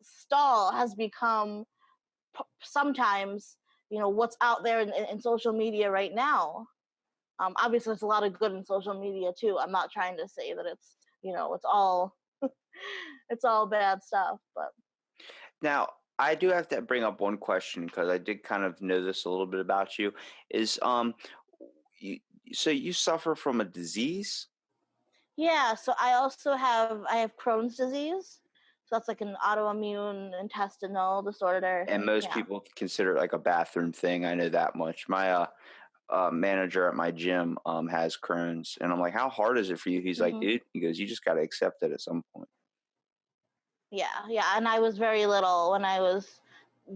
Speaker 3: stall has become sometimes, what's out there in social media right now. Obviously, there's a lot of good in social media too. I'm not trying to say that it's, it's all it's all bad stuff, but
Speaker 2: Now, I do have to bring up one question because I did kind of know this a little bit about you. Is you, so you suffer from a disease?
Speaker 3: yeah. So I have Crohn's disease. So that's like an autoimmune intestinal disorder.
Speaker 2: And most
Speaker 3: Yeah.
Speaker 2: people consider it like a bathroom thing. I know that much. My manager at my gym has Crohn's, and I'm like, "How hard is it for you?" He's like,
Speaker 3: hmm
Speaker 2: "Dude," he goes, "You just got to accept it at some point."
Speaker 3: Yeah, yeah. And I was very little when I was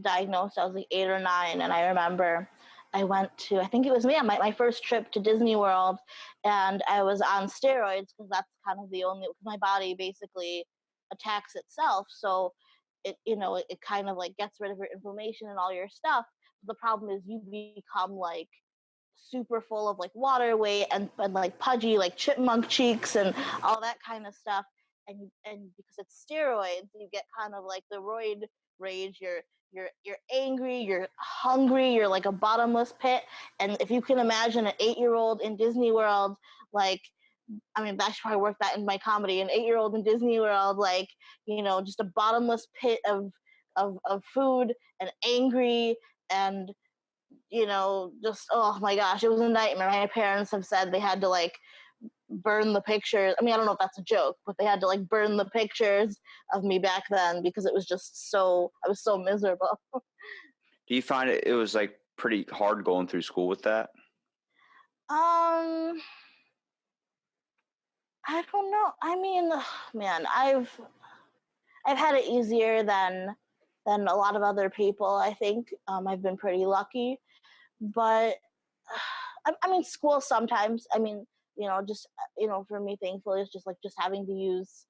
Speaker 3: diagnosed. I was like 8 or 9, and I remember I went to, I think it was me, my first trip to Disney World, and I was on steroids because that's kind of the only, because my body basically attacks itself. So it kind of like gets rid of your inflammation and all your stuff. But the problem is you become like super full of like water weight and like pudgy like chipmunk cheeks and all that kind of stuff, and because it's steroids you get kind of like the roid rage. You're angry, you're hungry, you're like a bottomless pit. And if you can imagine an 8-year-old in Disney World, like, I mean, I should probably work that in my comedy. An 8-year-old in Disney World, like, just a bottomless pit of food, and angry, and just, oh my gosh, it was a nightmare. My parents have said they had to like burn the pictures. I mean, I don't know if that's a joke, but they had to like burn the pictures of me back then because it was just I was so miserable.
Speaker 2: Do you find it was like pretty hard going through school with that?
Speaker 3: Um, I don't know. I mean, man, I've had it easier than a lot of other people. I think I've been pretty lucky, but I mean, school sometimes. I mean, just for me, thankfully, it's just like just having to use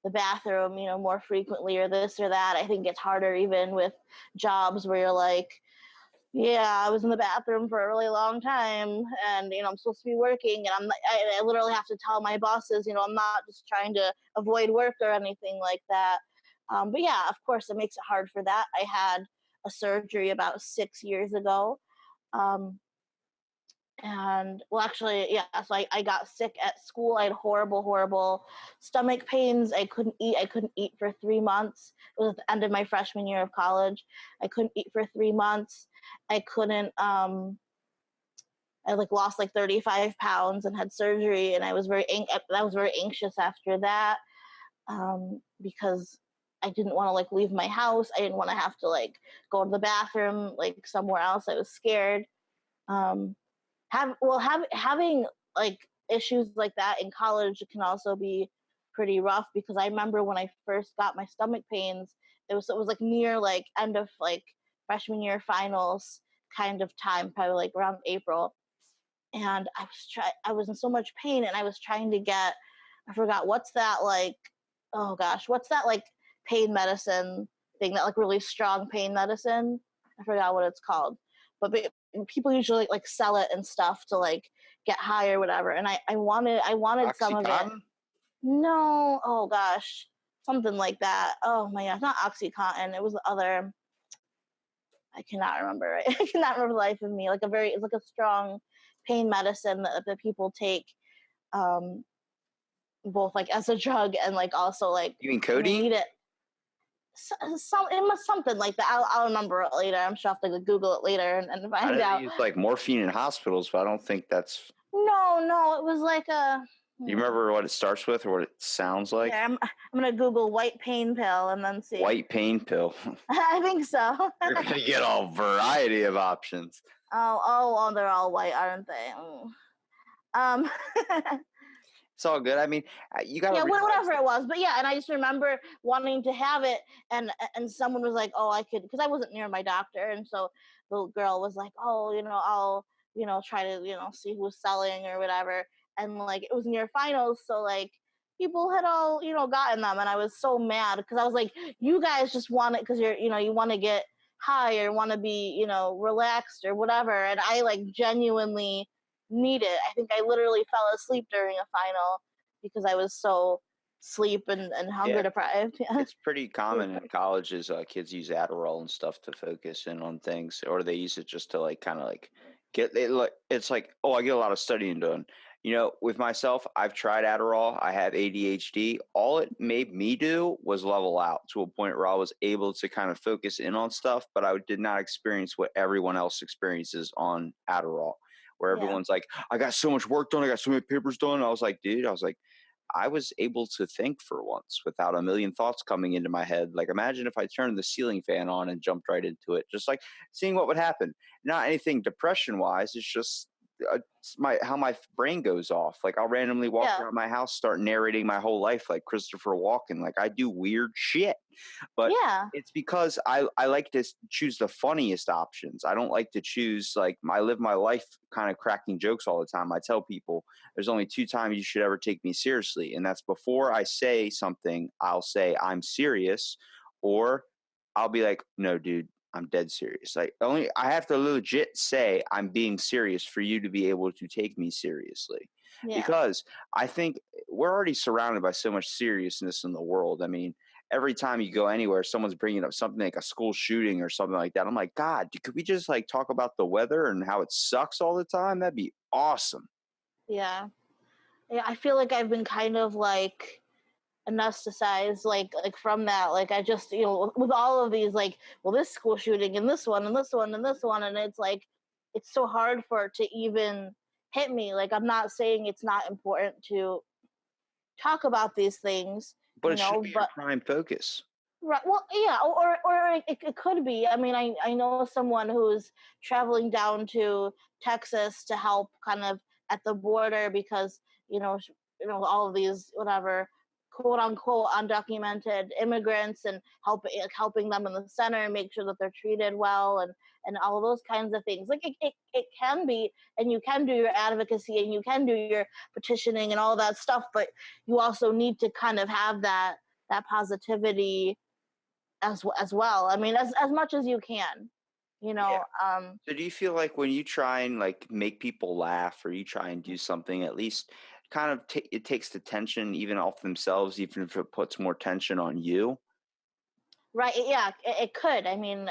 Speaker 3: the bathroom, more frequently or this or that. I think it's harder even with jobs where you're like, yeah, I was in the bathroom for a really long time, and I'm supposed to be working, and I literally have to tell my bosses, I'm not just trying to avoid work or anything like that. But yeah, of course, it makes it hard for that. I had a surgery about 6 years ago. Um, and well, actually, yeah, so I got sick at school. I had horrible stomach pains. I couldn't eat for 3 months. It was at the end of my freshman year of college. I couldn't eat for 3 months. I couldn't I like lost like 35 pounds and had surgery, and I was very anxious after that, because I didn't want to like leave my house. I didn't want to have to like go to the bathroom like somewhere else. I was scared. um having like issues like that in college can also be pretty rough, because I remember when I first got my stomach pains, it was like near like end of like freshman year finals kind of time, probably like around April, and I was in so much pain, and I was trying to get, I forgot what's that like, oh gosh, what's that like pain medicine thing, that like really strong pain medicine. I forgot what it's called, but people usually like sell it and stuff to like get high or whatever, and I wanted some of it.
Speaker 2: Oxycontin?
Speaker 3: No, oh gosh, something like that. Oh my gosh, not Oxycontin. It was the other. I cannot remember it. I cannot remember the life of me. It's like a strong pain medicine that people take, um, both like as a drug and like also like
Speaker 2: You mean
Speaker 3: when they need
Speaker 2: codeine?
Speaker 3: it. It must something like that. I'll remember it later. I'm sure I'll have to Google it later and
Speaker 2: I
Speaker 3: find
Speaker 2: know they
Speaker 3: out.
Speaker 2: use like morphine in hospitals, but I don't think that's.
Speaker 3: No, it was like a.
Speaker 2: You
Speaker 3: Hmm.
Speaker 2: remember what it starts with or what it sounds like?
Speaker 3: Yeah, I'm gonna Google white pain pill and then see.
Speaker 2: White pain pill.
Speaker 3: I think so.
Speaker 2: You're gonna get a variety of options.
Speaker 3: Oh, they're all white, aren't they? Um,
Speaker 2: It's all good. I mean, you got to
Speaker 3: yeah,
Speaker 2: realize
Speaker 3: whatever it was, but yeah, and I just remember wanting to have it, and someone was like, "Oh, I could," because I wasn't near my doctor, and so the little girl was like, "Oh, I'll, try to, see who's selling or whatever," and like it was near finals, so like people had all, gotten them, and I was so mad because I was like, "You guys just want it because you want to get high or want to be, relaxed or whatever," and I like genuinely need it. I think I literally fell asleep during a final because I was so sleep and hunger
Speaker 2: yeah,
Speaker 3: deprived. Yeah.
Speaker 2: it's pretty common in colleges. Kids use Adderall and stuff to focus in on things, or they use it just to like kind of like get it. Like it's like, oh, I get a lot of studying done. With myself, I've tried Adderall. I have ADHD. All it made me do was level out to a point where I was able to kind of focus in on stuff, but I did not experience what everyone else experiences on Adderall, where
Speaker 3: Yeah.
Speaker 2: everyone's like, I got so much work done. I got so many papers done. I was like, dude, I was able to think for once without a million thoughts coming into my head. Like, imagine if I turned the ceiling fan on and jumped right into it, just like seeing what would happen. Not anything depression wise. It's just how my brain goes off. Like, I'll randomly walk
Speaker 3: Yeah.
Speaker 2: around my house, start narrating my whole life like Christopher Walken. Like, I do weird shit, but
Speaker 3: Yeah.
Speaker 2: it's because I like to choose the funniest options. I don't like to choose like I live my life kind of cracking jokes all the time. I tell people there's only two times you should ever take me seriously, and that's before I say something. I'll say I'm serious, or I'll be like, no, dude, I'm dead serious. Like I have to legit say I'm being serious for you to be able to take me seriously.
Speaker 3: Yeah.
Speaker 2: Because I think we're already surrounded by so much seriousness in the world. I mean, every time you go anywhere, someone's bringing up something like a school shooting or something like that. I'm like, God, could we just like talk about the weather and how it sucks all the time? That'd be awesome.
Speaker 3: Yeah. Yeah. I feel like I've been kind of like anesthetized, like from that. Like I just, with all of these, like, well, this school shooting and this one and this one and this one, and it's like, it's so hard for it to even hit me. Like, I'm not saying it's not important to talk about these things,
Speaker 2: But it should be your
Speaker 3: but
Speaker 2: prime focus.
Speaker 3: right. Well, yeah, or it could be. I mean, I know someone who's traveling down to Texas to help kind of at the border because, all of these whatever quote unquote undocumented immigrants and helping them in the center and make sure that they're treated well and all of those kinds of things. Like it can be, and you can do your advocacy and you can do your petitioning and all that stuff, but you also need to kind of have that positivity as well. I mean, as much as you can, you
Speaker 2: Yeah.
Speaker 3: know.
Speaker 2: So do you feel like when you try and like make people laugh or you try and do something, at least kind of it takes the tension even off themselves, even if it puts more tension on you?
Speaker 3: Right? Yeah, it could. I mean,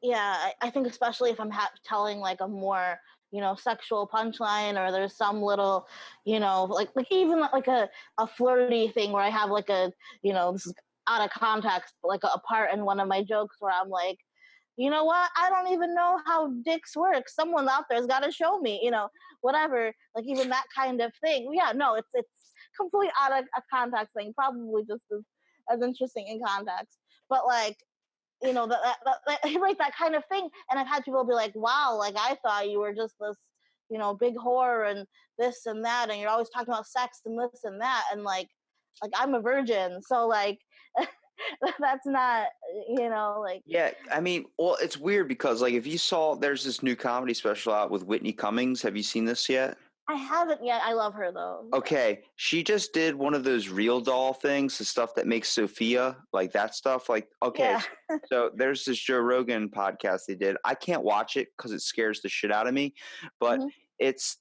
Speaker 3: yeah, I think especially if I'm telling like a more sexual punchline, or there's some little like even like a flirty thing where I have like a this is out of context, but like a part in one of my jokes where I'm like, you know what, I don't even know how dicks work, someone out there's got to show me, whatever, like even that kind of thing. Yeah, no, it's complete out of a context thing, probably just as interesting in context, but like right, that kind of thing. And I've had people be like, wow, like I thought you were just this, big whore and this and that, and you're always talking about sex and this and that, and like I'm a virgin, so like that's not, like
Speaker 2: Yeah, I mean, well, it's weird because like if you saw there's this new comedy special out with Whitney Cummings. Have you seen this yet?
Speaker 3: I haven't yet. I love her though.
Speaker 2: Okay, she just did one of those real doll things, the stuff that makes Sophia, like that stuff. Like, okay,
Speaker 3: Yeah.
Speaker 2: so there's this Joe Rogan podcast they did. I can't watch it because it scares the shit out of me, but
Speaker 3: Hmm.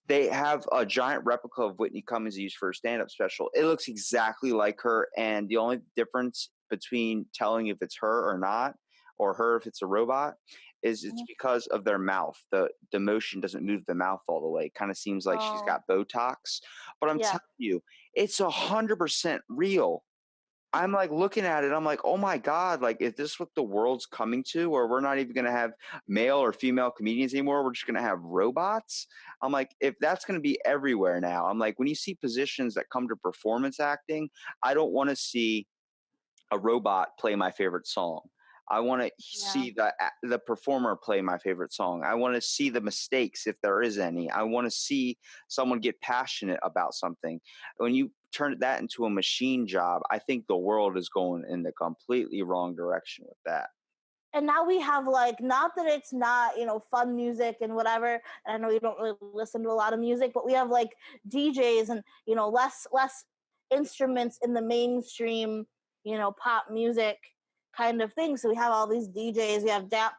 Speaker 2: they have a giant replica of Whitney Cummings used for a stand-up special. It looks exactly like her, and the only difference between telling if it's her or not, or her if it's a robot, is it's
Speaker 3: Hmm.
Speaker 2: because of their mouth. The motion doesn't move the mouth all the way. It kind of seems like she's
Speaker 3: Oh,
Speaker 2: got Botox. But I'm
Speaker 3: yeah.
Speaker 2: telling you, it's 100% real. I'm like looking at it, I'm like, oh my God, like is this what the world's coming to? Or we're not even gonna have male or female comedians anymore. We're just gonna have robots. I'm like, if that's gonna be everywhere now, I'm like, when you see positions that come to performance acting, I don't want to see a robot play my favorite song. I want to
Speaker 3: Yeah.
Speaker 2: see the performer play my favorite song. I want to see the mistakes if there is any. I want to see someone get passionate about something. When you turn that into a machine job, I think the world is going in the completely wrong direction with that.
Speaker 3: And now we have like, not that it's not fun music and whatever, and I know you don't really listen to a lot of music, but we have like DJs and less instruments in the mainstream pop music kind of thing. So we have all these DJs, we have Daft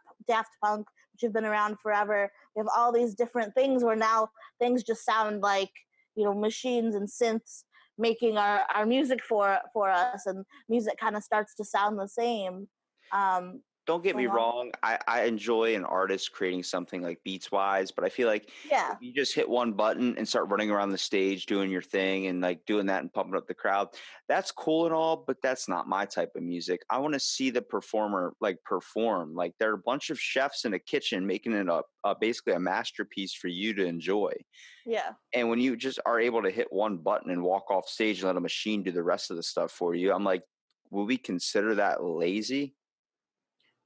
Speaker 3: Punk, which have been around forever, we have all these different things where now things just sound like machines and synths making our music for us, and music kind of starts to sound the same. um
Speaker 2: Don't get
Speaker 3: you
Speaker 2: me
Speaker 3: know
Speaker 2: wrong. I enjoy an artist creating something like beats wise, but I feel like if
Speaker 3: Yeah,
Speaker 2: you just hit one button and start running around the stage doing your thing and like doing that and pumping up the crowd, that's cool and all, but that's not my type of music. I want to see the performer like perform. Like they're a bunch of chefs in a kitchen making it basically a masterpiece for you to enjoy.
Speaker 3: yeah,
Speaker 2: And when you just are able to hit one button and walk off stage and let a machine do the rest of the stuff for you, I'm like, will we consider that lazy?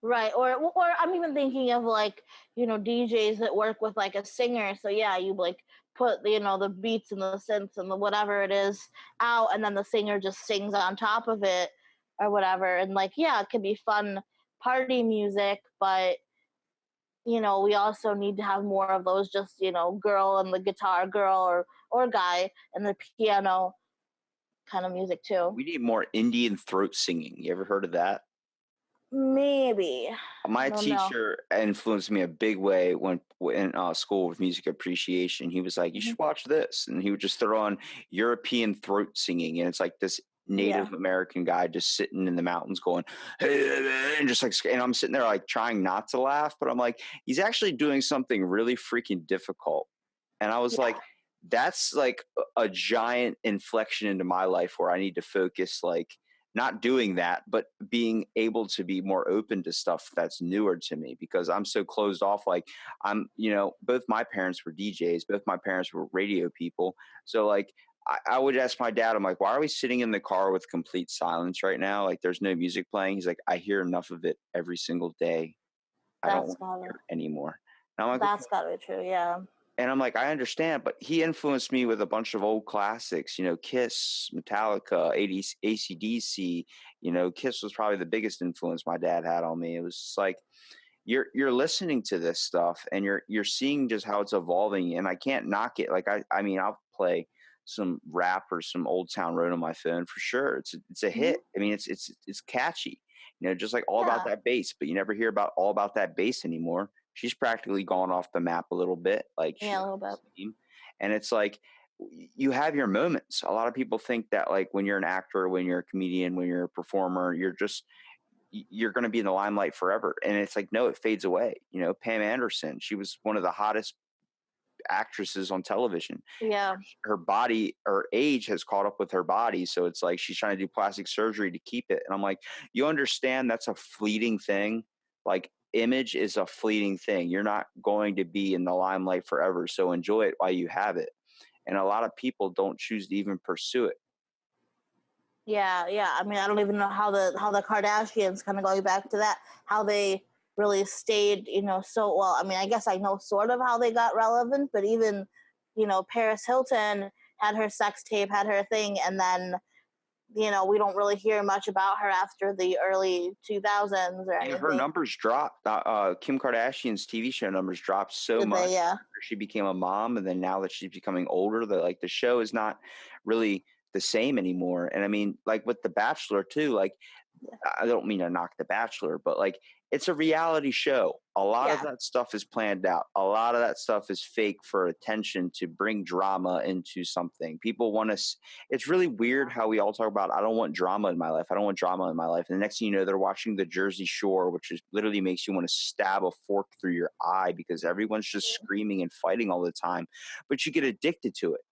Speaker 3: right. Or I'm even thinking of like DJs that work with like a singer. So yeah, you like put the beats and the synths and the whatever it is out, and then the singer just sings on top of it or whatever. And like, yeah, it could be fun party music, but we also need to have more of those just girl and the guitar girl, or guy and the piano kind of music too.
Speaker 2: We need more Indian throat singing. You ever heard of that?
Speaker 3: Maybe. I
Speaker 2: My
Speaker 3: don't know.
Speaker 2: teacher influenced me a big way when in school with music appreciation. He was like, "You
Speaker 3: Mhm.
Speaker 2: should watch this," and he would just throw on European throat singing, and it's like this
Speaker 3: Yeah.
Speaker 2: Native American guy just sitting in the mountains going, and just like, and I'm sitting there like trying not to laugh, but I'm like, he's actually doing something really freaking difficult, and I was
Speaker 3: Yeah.
Speaker 2: like, that's like a giant inflection into my life where I need to focus like not doing that, but being able to be more open to stuff that's newer to me because I'm so closed off. Like both my parents were DJs, both my parents were radio people. So like I would ask my dad, I'm like, why are we sitting in the car with complete silence right now? Like there's no music playing. He's like, I hear enough of it every single day. I don't
Speaker 3: That's
Speaker 2: want to
Speaker 3: gotta
Speaker 2: hear it anymore. And I'm like, okay.
Speaker 3: that's gotta be true. Yeah.
Speaker 2: And I'm like, I understand, but he influenced me with a bunch of old classics, Kiss, Metallica, 80s, AC/DC. Kiss was probably the biggest influence my dad had on me. It was just like you're listening to this stuff and you're seeing just how it's evolving, and I can't knock it. Like I mean, I'll play some rap or some Old Town Road on my phone for sure. It's a
Speaker 3: Hmm.
Speaker 2: hit. I mean, it's catchy, just like All About
Speaker 3: Yeah.
Speaker 2: That Bass. But you never hear about All About That Bass anymore. She's practically gone off the map a little bit. Like
Speaker 3: Yeah,
Speaker 2: she's
Speaker 3: a little bit.
Speaker 2: and it's like you have your moments. A lot of people think that like when you're an actor, when you're a comedian, when you're a performer, you're going to be in the limelight forever. And it's like, no, it fades away. Pam Anderson, she was one of the hottest actresses on television.
Speaker 3: Yeah.
Speaker 2: Her body, her age has caught up with her body. So it's like she's trying to do plastic surgery to keep it. And I'm like, you understand that's a fleeting thing. Like image is a fleeting thing. You're not going to be in the limelight forever. So enjoy it while you have it. And a lot of people don't choose to even pursue it.
Speaker 3: Yeah, yeah. I mean, I don't even know how the Kardashians, kind of going back to that, how they really stayed, so well. I mean, I guess I know sort of how they got relevant, but even, Paris Hilton had her sex tape, had her thing, and then, we don't really hear much about her after the early 2000s or
Speaker 2: Yeah, her
Speaker 3: anything.
Speaker 2: numbers dropped. Kim Kardashian's TV show numbers dropped so
Speaker 3: Did
Speaker 2: much
Speaker 3: they? Yeah.
Speaker 2: after she became a mom, and then now that she's becoming older, the show is not really the same anymore. And I mean, like with The Bachelor too, like I don't mean to knock The Bachelor, but like it's a reality show. A lot of
Speaker 3: Yeah.
Speaker 2: that stuff is planned out. A lot of that stuff is fake for attention to bring drama into something. People want to. It's really weird how we all talk about, I don't want drama in my life. I don't want drama in my life. And the next thing you know, they're watching The Jersey Shore, which is literally makes you want to stab a fork through your eye because everyone's just screaming and fighting all the time. But you get addicted to it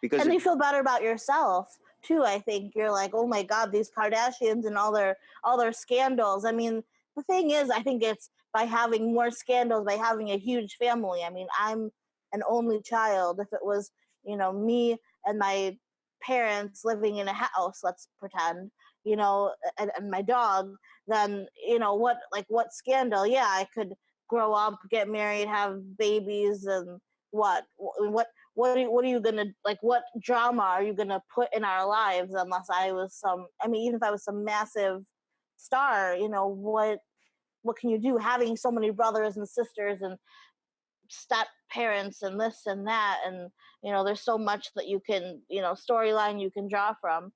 Speaker 2: because
Speaker 3: And
Speaker 2: it,
Speaker 3: you feel better about yourself too. I think you're like, oh my god, these Kardashians and all their scandals. I mean, the thing is, I think it's by having more scandals, by having a huge family. I mean, I'm an only child. If it was, me and my parents living in a house, let's pretend, and my dog, then what scandal? Yeah, I could grow up, get married, have babies, and what are you gonna, like, what drama are you gonna put in our lives? Unless I mean, even if I was some massive star, what can you do having so many brothers and sisters and step parents and this and that, and there's so much that you can, storyline you can draw from.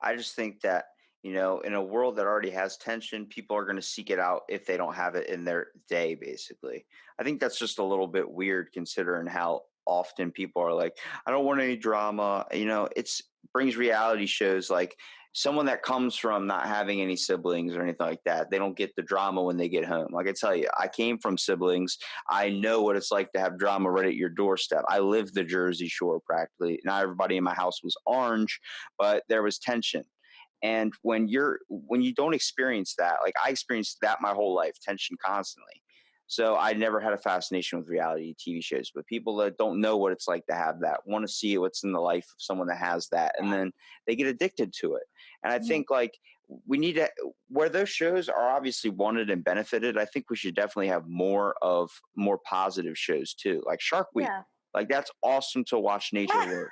Speaker 2: I just think that, in a world that already has tension, people are going to seek it out if they don't have it in their day, basically. I think that's just a little bit weird considering how often people are like, I don't want any drama. It's brings reality shows like someone that comes from not having any siblings or anything like that. They don't get the drama when they get home. Like I tell you, I came from siblings. I know what it's like to have drama right at your doorstep. I lived the Jersey Shore practically. Not everybody in my house was orange, but there was tension. And when you don't experience that, like I experienced that my whole life, tension constantly. So I never had a fascination with reality TV shows, but people that don't know what it's like to have that want to see what's in the life of someone that has that, and then they get addicted to it. And I
Speaker 3: Mhm.
Speaker 2: think like we need to, where those shows are obviously wanted and benefited, I think we should definitely have more positive shows too, like Shark Week.
Speaker 3: Yeah.
Speaker 2: Like that's awesome to watch nature work.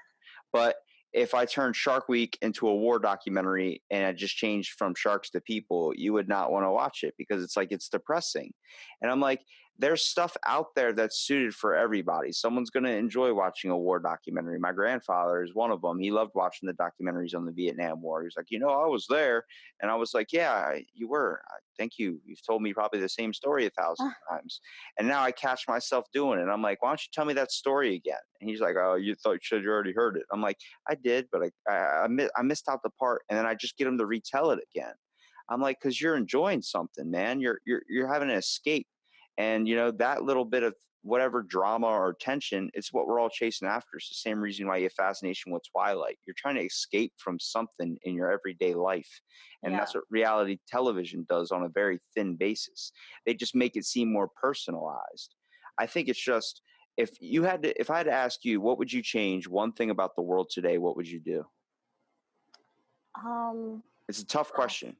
Speaker 2: But if I turned Shark Week into a war documentary and I just changed from sharks to people, you would not want to watch it because it's like it's depressing. And I'm like, there's stuff out there that's suited for everybody. Someone's going to enjoy watching a war documentary. My grandfather is one of them. He loved watching the documentaries on the Vietnam War. He was like, I was there. And I was like, yeah, you were. Thank you. You've told me probably the same story 1,000 times. And now I catch myself doing it. I'm like, why don't you tell me that story again? And he's like, oh, you thought you said you already heard it. I'm like, I did, but I missed out the part, and then I just get him to retell it again. I'm like, because you're enjoying something, man. You're having an escape, and that little bit of whatever drama or tension, it's what we're all chasing after. It's the same reason why you have fascination with Twilight. You're trying to escape from something in your everyday life. And
Speaker 3: Yeah.
Speaker 2: that's what reality television does on a very thin basis. They just make it seem more personalized. I think it's just, if I had to ask you, what would you change one thing about the world today, what would you do?
Speaker 3: Um,
Speaker 2: It's a tough
Speaker 3: oh,
Speaker 2: question.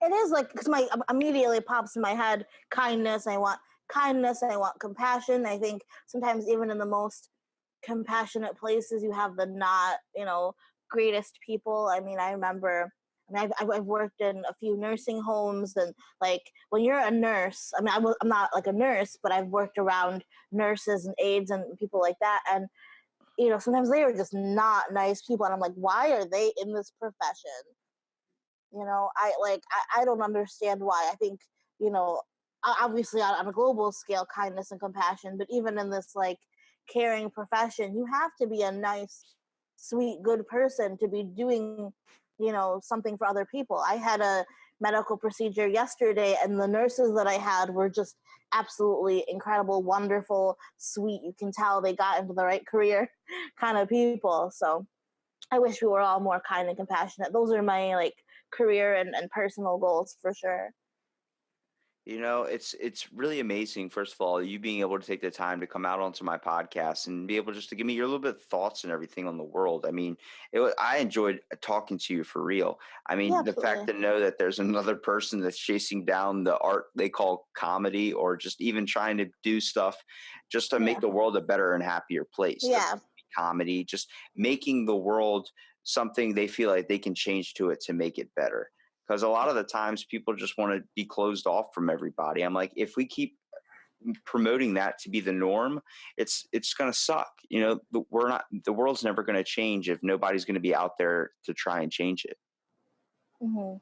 Speaker 3: it is like, because my immediately pops in my head kindness. I want kindness. I want compassion. I think sometimes even in the most compassionate places, you have the not, greatest people. I mean, I remember. I mean, I've worked in a few nursing homes, and like when you're a nurse, I mean, I'm not like a nurse, but I've worked around nurses and aides and people like that, and sometimes they are just not nice people, and I'm like, why are they in this profession? I don't understand why. I think, obviously on a global scale, kindness and compassion, but even in this like caring profession, you have to be a nice, sweet, good person to be doing, something for other people. I had a medical procedure yesterday, and the nurses that I had were just absolutely incredible, wonderful, sweet. You can tell they got into the right career kind of people. So I wish we were all more kind and compassionate. Those are my like career and personal goals for sure.
Speaker 2: It's really amazing. First of all, you being able to take the time to come out onto my podcast and be able just to give me your little bit of thoughts and everything on the world. I mean, I enjoyed talking to you for real. I
Speaker 3: Yeah,
Speaker 2: mean, the fact
Speaker 3: absolutely.
Speaker 2: to know that there's another person that's chasing down the art they call comedy, or just even trying to do stuff just to make
Speaker 3: Yeah.
Speaker 2: the world a better and happier place. Doesn't
Speaker 3: Yeah.
Speaker 2: have to be comedy, just making the world something they feel like they can change to it to make it better, because a lot of the times people just want to be closed off from everybody. I'm like, if we keep promoting that to be the norm, it's going to suck. The world's never going to change if nobody's going to be out there to try and change it.
Speaker 3: Hmm.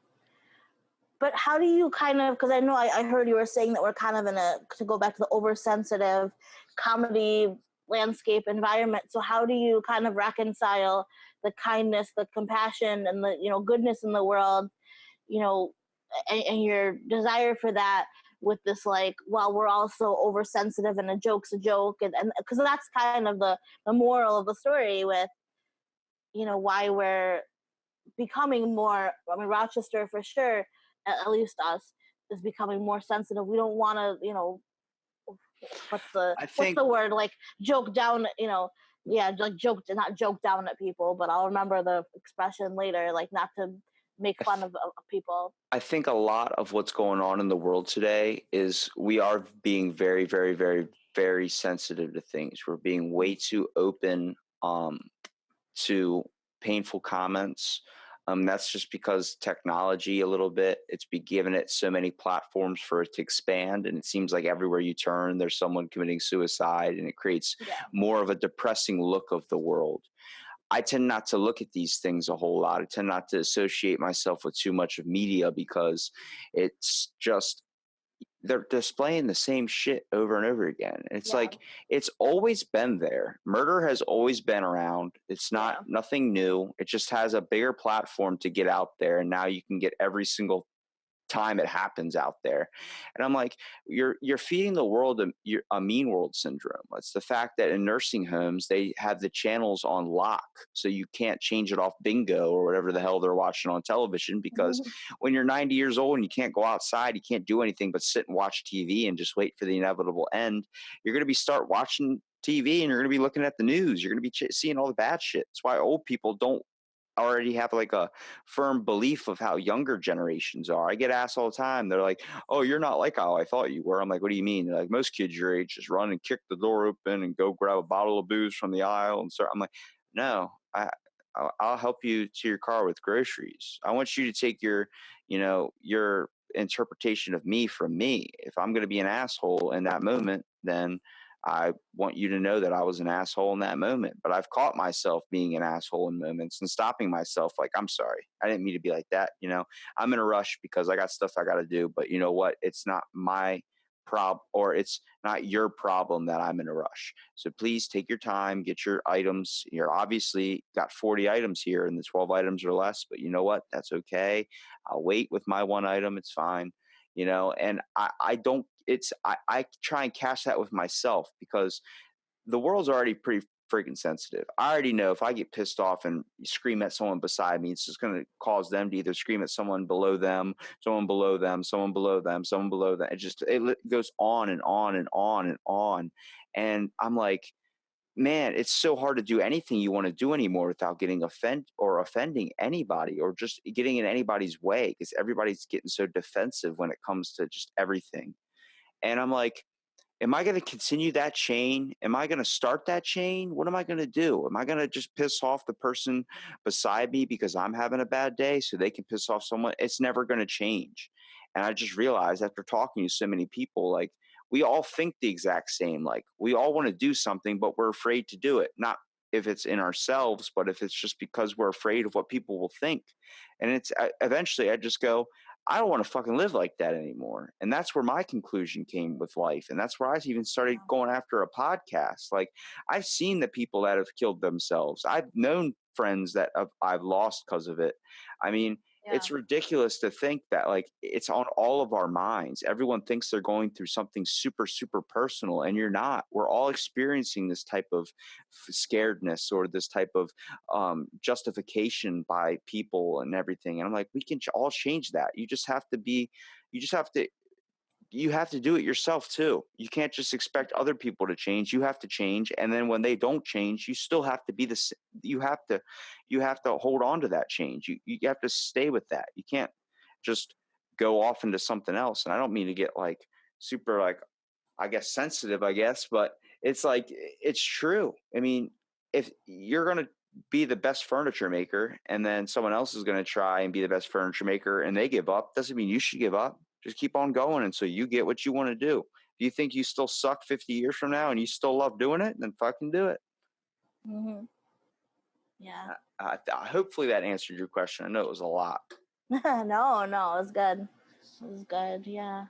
Speaker 3: But how do you kind of, because I know I heard you were saying that we're kind of in to go back to the oversensitive comedy landscape environment. So how do you kind of reconcile the kindness, the compassion, and the, goodness in the world, you know, and your desire for that with this like, well, we're also oversensitive and a joke's a joke, and because that's kind of the moral of the story with, why we're becoming more, I mean, Rochester for sure, at least us, is becoming more sensitive. We don't want to, what's the
Speaker 2: I
Speaker 3: what's
Speaker 2: think
Speaker 3: the word, like joke down, yeah, like joke, not joke down at people, but I'll remember the expression later, like not to make
Speaker 2: I
Speaker 3: fun of people.
Speaker 2: I think a lot of what's going on in the world today is we are being very, very, very, very sensitive to things. We're being way too open to painful comments. That's just because technology, a little bit, it's been given it so many platforms for it to expand. And it seems like everywhere you turn, there's someone committing suicide, and it creates
Speaker 3: Yeah.
Speaker 2: more of a depressing look of the world. I tend not to look at these things a whole lot. I tend not to associate myself with too much of media, because it's just they're displaying the same shit over and over again. It's
Speaker 3: Yeah.
Speaker 2: like it's always been there. Murder has always been around. It's not
Speaker 3: Yeah.
Speaker 2: nothing new. It just has a bigger platform to get out there, and now you can get every single time it happens out there. And I'm like, you're feeding the world a mean world syndrome. It's the fact that in nursing homes they have the channels on lock, so you can't change it off bingo or whatever the hell they're watching on television, because when you're 90 years old and you can't go outside, you can't do anything but sit and watch TV and just wait for the inevitable end. You're going to be start watching TV, and you're going to be looking at the news. You're going to be seeing all the bad shit. That's why old people don't already have like a firm belief of how younger generations are. I get asked all the time. They're like, "Oh, you're not like how I thought you were." I'm like, "What do you mean?" They're like, "Most kids your age just run and kick the door open and go grab a bottle of booze from the aisle and start." I'm like, "No, I'll help you to your car with groceries. I want you to take your interpretation of me from me. If I'm going to be an asshole in that moment, then I want you to know that I was an asshole in that moment. But I've caught myself being an asshole in moments and stopping myself like, I'm sorry. I didn't mean to be like that. I'm in a rush because I got stuff I got to do. But you know what? It's not my problem, or it's not your problem that I'm in a rush. So please take your time, get your items. You're obviously got 40 items here and the 12 items or less. But you know what? That's okay. I'll wait with my one item. It's fine. and I don't, I try and catch that with myself because the world's already pretty freaking sensitive. I already know if I get pissed off and scream at someone beside me, it's just going to cause them to either scream at someone below them, someone below them, someone below them, someone below them. It goes on and on and on and on. And I'm like, man, it's so hard to do anything you want to do anymore without getting offending anybody or just getting in anybody's way because everybody's getting so defensive when it comes to just everything. And I'm like, am I going to continue that chain? Am I going to start that chain? What am I going to do? Am I going to just piss off the person beside me because I'm having a bad day so they can piss off someone? It's never going to change. And I just realized after talking to so many people, like we all think the exact same. Like we all want to do something, but we're afraid to do it. Not if it's in ourselves, but if it's just because we're afraid of what people will think. And eventually I just go, I don't want to fucking live like that anymore. And that's where my conclusion came with life. And that's where I even started going after a podcast. Like I've seen the people that have killed themselves. I've known friends that I've lost because of it. I mean,
Speaker 3: Yeah.
Speaker 2: it's ridiculous to think that like it's on all of our minds. Everyone thinks they're going through something super, super personal, and you're not. We're all experiencing this type of scaredness or this type of justification by people and everything. And I'm like, we can all change that. You just have to you have to do it yourself too. You can't just expect other people to change. You have to change, and then when they don't change, you still have to be you have to hold on to that change. You have to stay with that. You can't just go off into something else. And I don't mean to get like super like I guess sensitive, I guess, but it's like it's true. I mean, if you're going to be the best furniture maker and then someone else is going to try and be the best furniture maker and they give up, doesn't mean you should give up. Just keep on going until you get what you want to do. If you think you still suck 50 years from now and you still love doing it, then fucking do it.
Speaker 3: Mm-hmm. Yeah.
Speaker 2: Hopefully that answered your question. I know it was a lot.
Speaker 3: No, it was good. It was good. Yeah.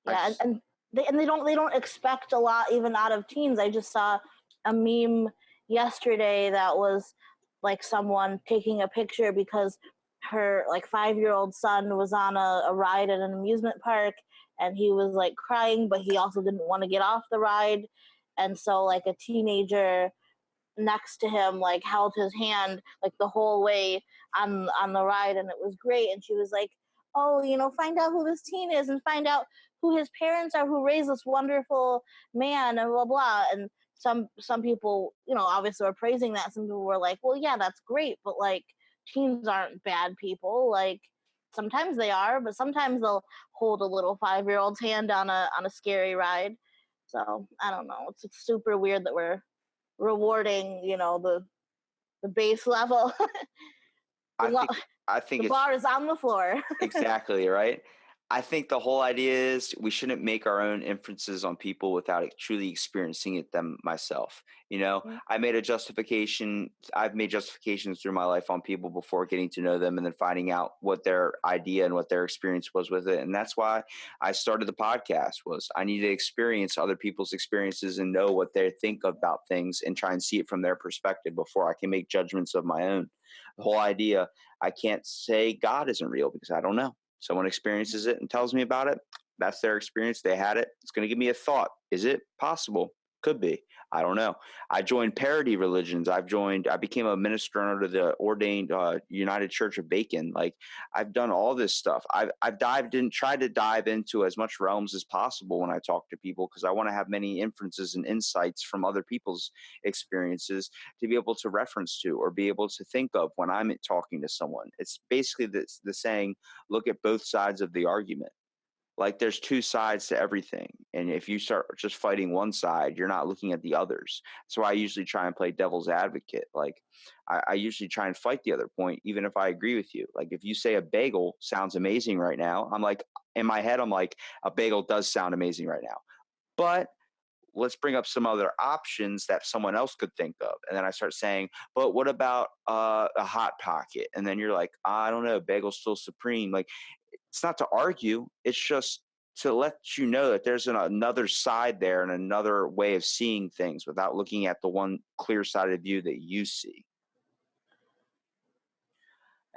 Speaker 3: Yeah. And they don't expect a lot even out of teens. I just saw a meme yesterday that was like someone taking a picture because her like 5-year-old son was on a ride at an amusement park and he was like crying, but he also didn't want to get off the ride. And so like a teenager next to him like held his hand like the whole way on the ride, and it was great. And she was like, oh, find out who this teen is and find out who his parents are who raised this wonderful man and blah blah. And some people, obviously were praising that. Some people were like, well, yeah, that's great, but like teens aren't bad people. Like sometimes they are, but sometimes they'll hold a little 5-year-old's hand on a scary ride. So I don't know, it's super weird that we're rewarding, the base level.
Speaker 2: I think
Speaker 3: the bar is on the floor.
Speaker 2: Exactly, right? I think the whole idea is we shouldn't make our own inferences on people without truly experiencing it them myself.
Speaker 3: Yeah.
Speaker 2: I've made justifications through my life on people before getting to know them and then finding out what their idea and what their experience was with it. And that's why I started the podcast was I need to experience other people's experiences and know what they think about things and try and see it from their perspective before I can make judgments of my own. The whole idea, I can't say God isn't real because I don't know. Someone experiences it and tells me about it. That's their experience. They had it. It's going to give me a thought. Is it possible? Could be. I don't know. I joined parody religions. I became a minister under the ordained United Church of Bacon. Like I've done all this stuff. I've tried to dive into as much realms as possible when I talk to people because I want to have many inferences and insights from other people's experiences to be able to reference to or be able to think of when I'm talking to someone. It's basically the saying, look at both sides of the argument. Like there's two sides to everything. And if you start just fighting one side, you're not looking at the others. So I usually try and play devil's advocate. Like I usually try and fight the other point, even if I agree with you. Like if you say a bagel sounds amazing right now, I'm like, in my head, I'm like, a bagel does sound amazing right now. But let's bring up some other options that someone else could think of. And then I start saying, but what about a Hot Pocket? And then you're like, I don't know, bagel's still supreme. Like, it's not to argue. It's just to let you know that there's another side there and another way of seeing things without looking at the one clear-sided view that you see.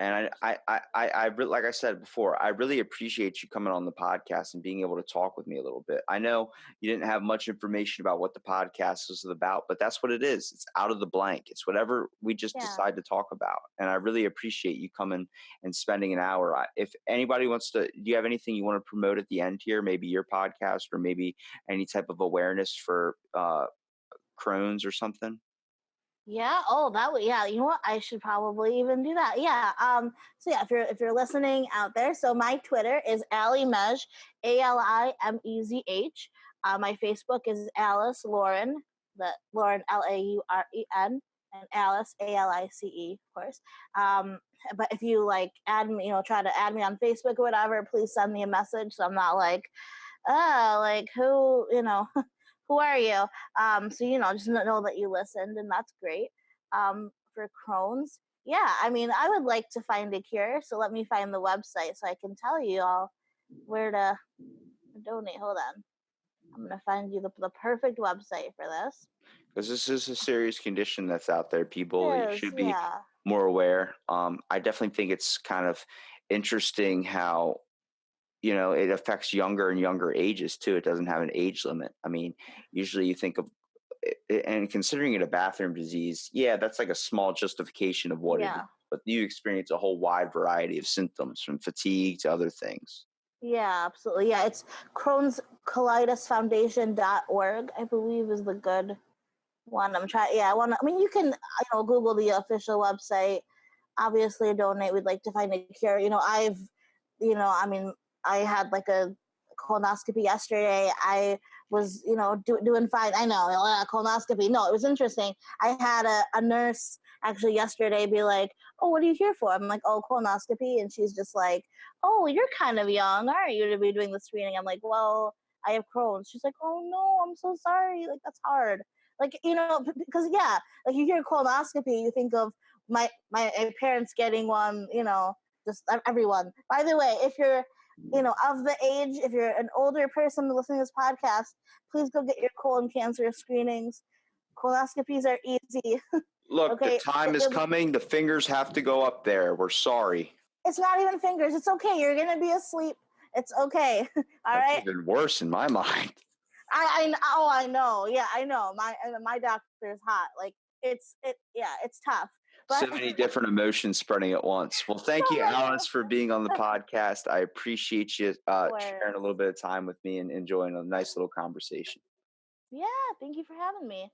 Speaker 2: And like I said before, I really appreciate you coming on the podcast and being able to talk with me a little bit. I know you didn't have much information about what the podcast was about, but that's what it is. It's out of the blank. It's whatever we just
Speaker 3: Yeah.
Speaker 2: decide to talk about. And I really appreciate you coming and spending an hour. If anybody wants to, do you have anything you want to promote at the end here? Maybe your podcast or maybe any type of awareness for Crohn's or something?
Speaker 3: Yeah. Oh, that would. Yeah. You know what? I should probably even do that. Yeah. So yeah, if you're listening out there, so my Twitter is Ali Mezh, ALIMEZH. My Facebook is Alice Lauren, the Lauren LAUREN, and Alice ALICE, of course. But if you like add me, try to add me on Facebook or whatever, please send me a message so I'm not like, oh, like who, who are you? So just know that you listened, and that's great. For Crohn's, yeah, I mean, I would like to find a cure, so let me find the website so I can tell you all where to donate. Hold on, I'm gonna find you the perfect website for this.
Speaker 2: Because this is a serious condition that's out there. People, you
Speaker 3: It is,
Speaker 2: should be
Speaker 3: yeah,
Speaker 2: more aware. I definitely think it's kind of interesting how it affects younger and younger ages too. It doesn't have an age limit. I mean, usually you think of and considering it a bathroom disease, yeah, that's like a small justification of what it is.
Speaker 3: yeah.
Speaker 2: But you experience a whole wide variety of symptoms from fatigue to other things.
Speaker 3: Yeah, absolutely. Yeah, it's Crohn's Colitis Foundation.org, I believe, is the good one. I'm trying. Yeah, I mean, you can, Google the official website. Obviously, donate. We'd like to find a cure. I mean, I had like a colonoscopy yesterday. I was, doing fine. I know, colonoscopy. No, it was interesting. I had a nurse actually yesterday be like, "Oh, what are you here for?" I'm like, "Oh, colonoscopy," and she's just like, "Oh, you're kind of young, aren't you, to be doing the screening?" I'm like, "Well, I have Crohn's." She's like, "Oh no, I'm so sorry. Like that's hard." Like because yeah, like you hear colonoscopy, you think of my parents getting one. Just everyone. By the way, if you're of the age, if you're an older person listening to this podcast, please go get your colon cancer screenings. Colonoscopies are easy.
Speaker 2: Look, the
Speaker 3: Okay,
Speaker 2: time is coming. The fingers have to go up there. We're sorry.
Speaker 3: it's not even fingers. It's okay. You're gonna be asleep. It's okay. All
Speaker 2: That's
Speaker 3: right.
Speaker 2: even worse in my mind.
Speaker 3: I know. Yeah, I know. My doctor is hot. Like yeah, it's tough.
Speaker 2: So
Speaker 3: But
Speaker 2: many different emotions spreading at once. Well,
Speaker 3: so
Speaker 2: thank you,
Speaker 3: many.
Speaker 2: Alice, for being on the podcast. I appreciate you sharing a
Speaker 3: Words.
Speaker 2: little bit of time with me and enjoying a nice little conversation.
Speaker 3: Yeah, thank you for having me.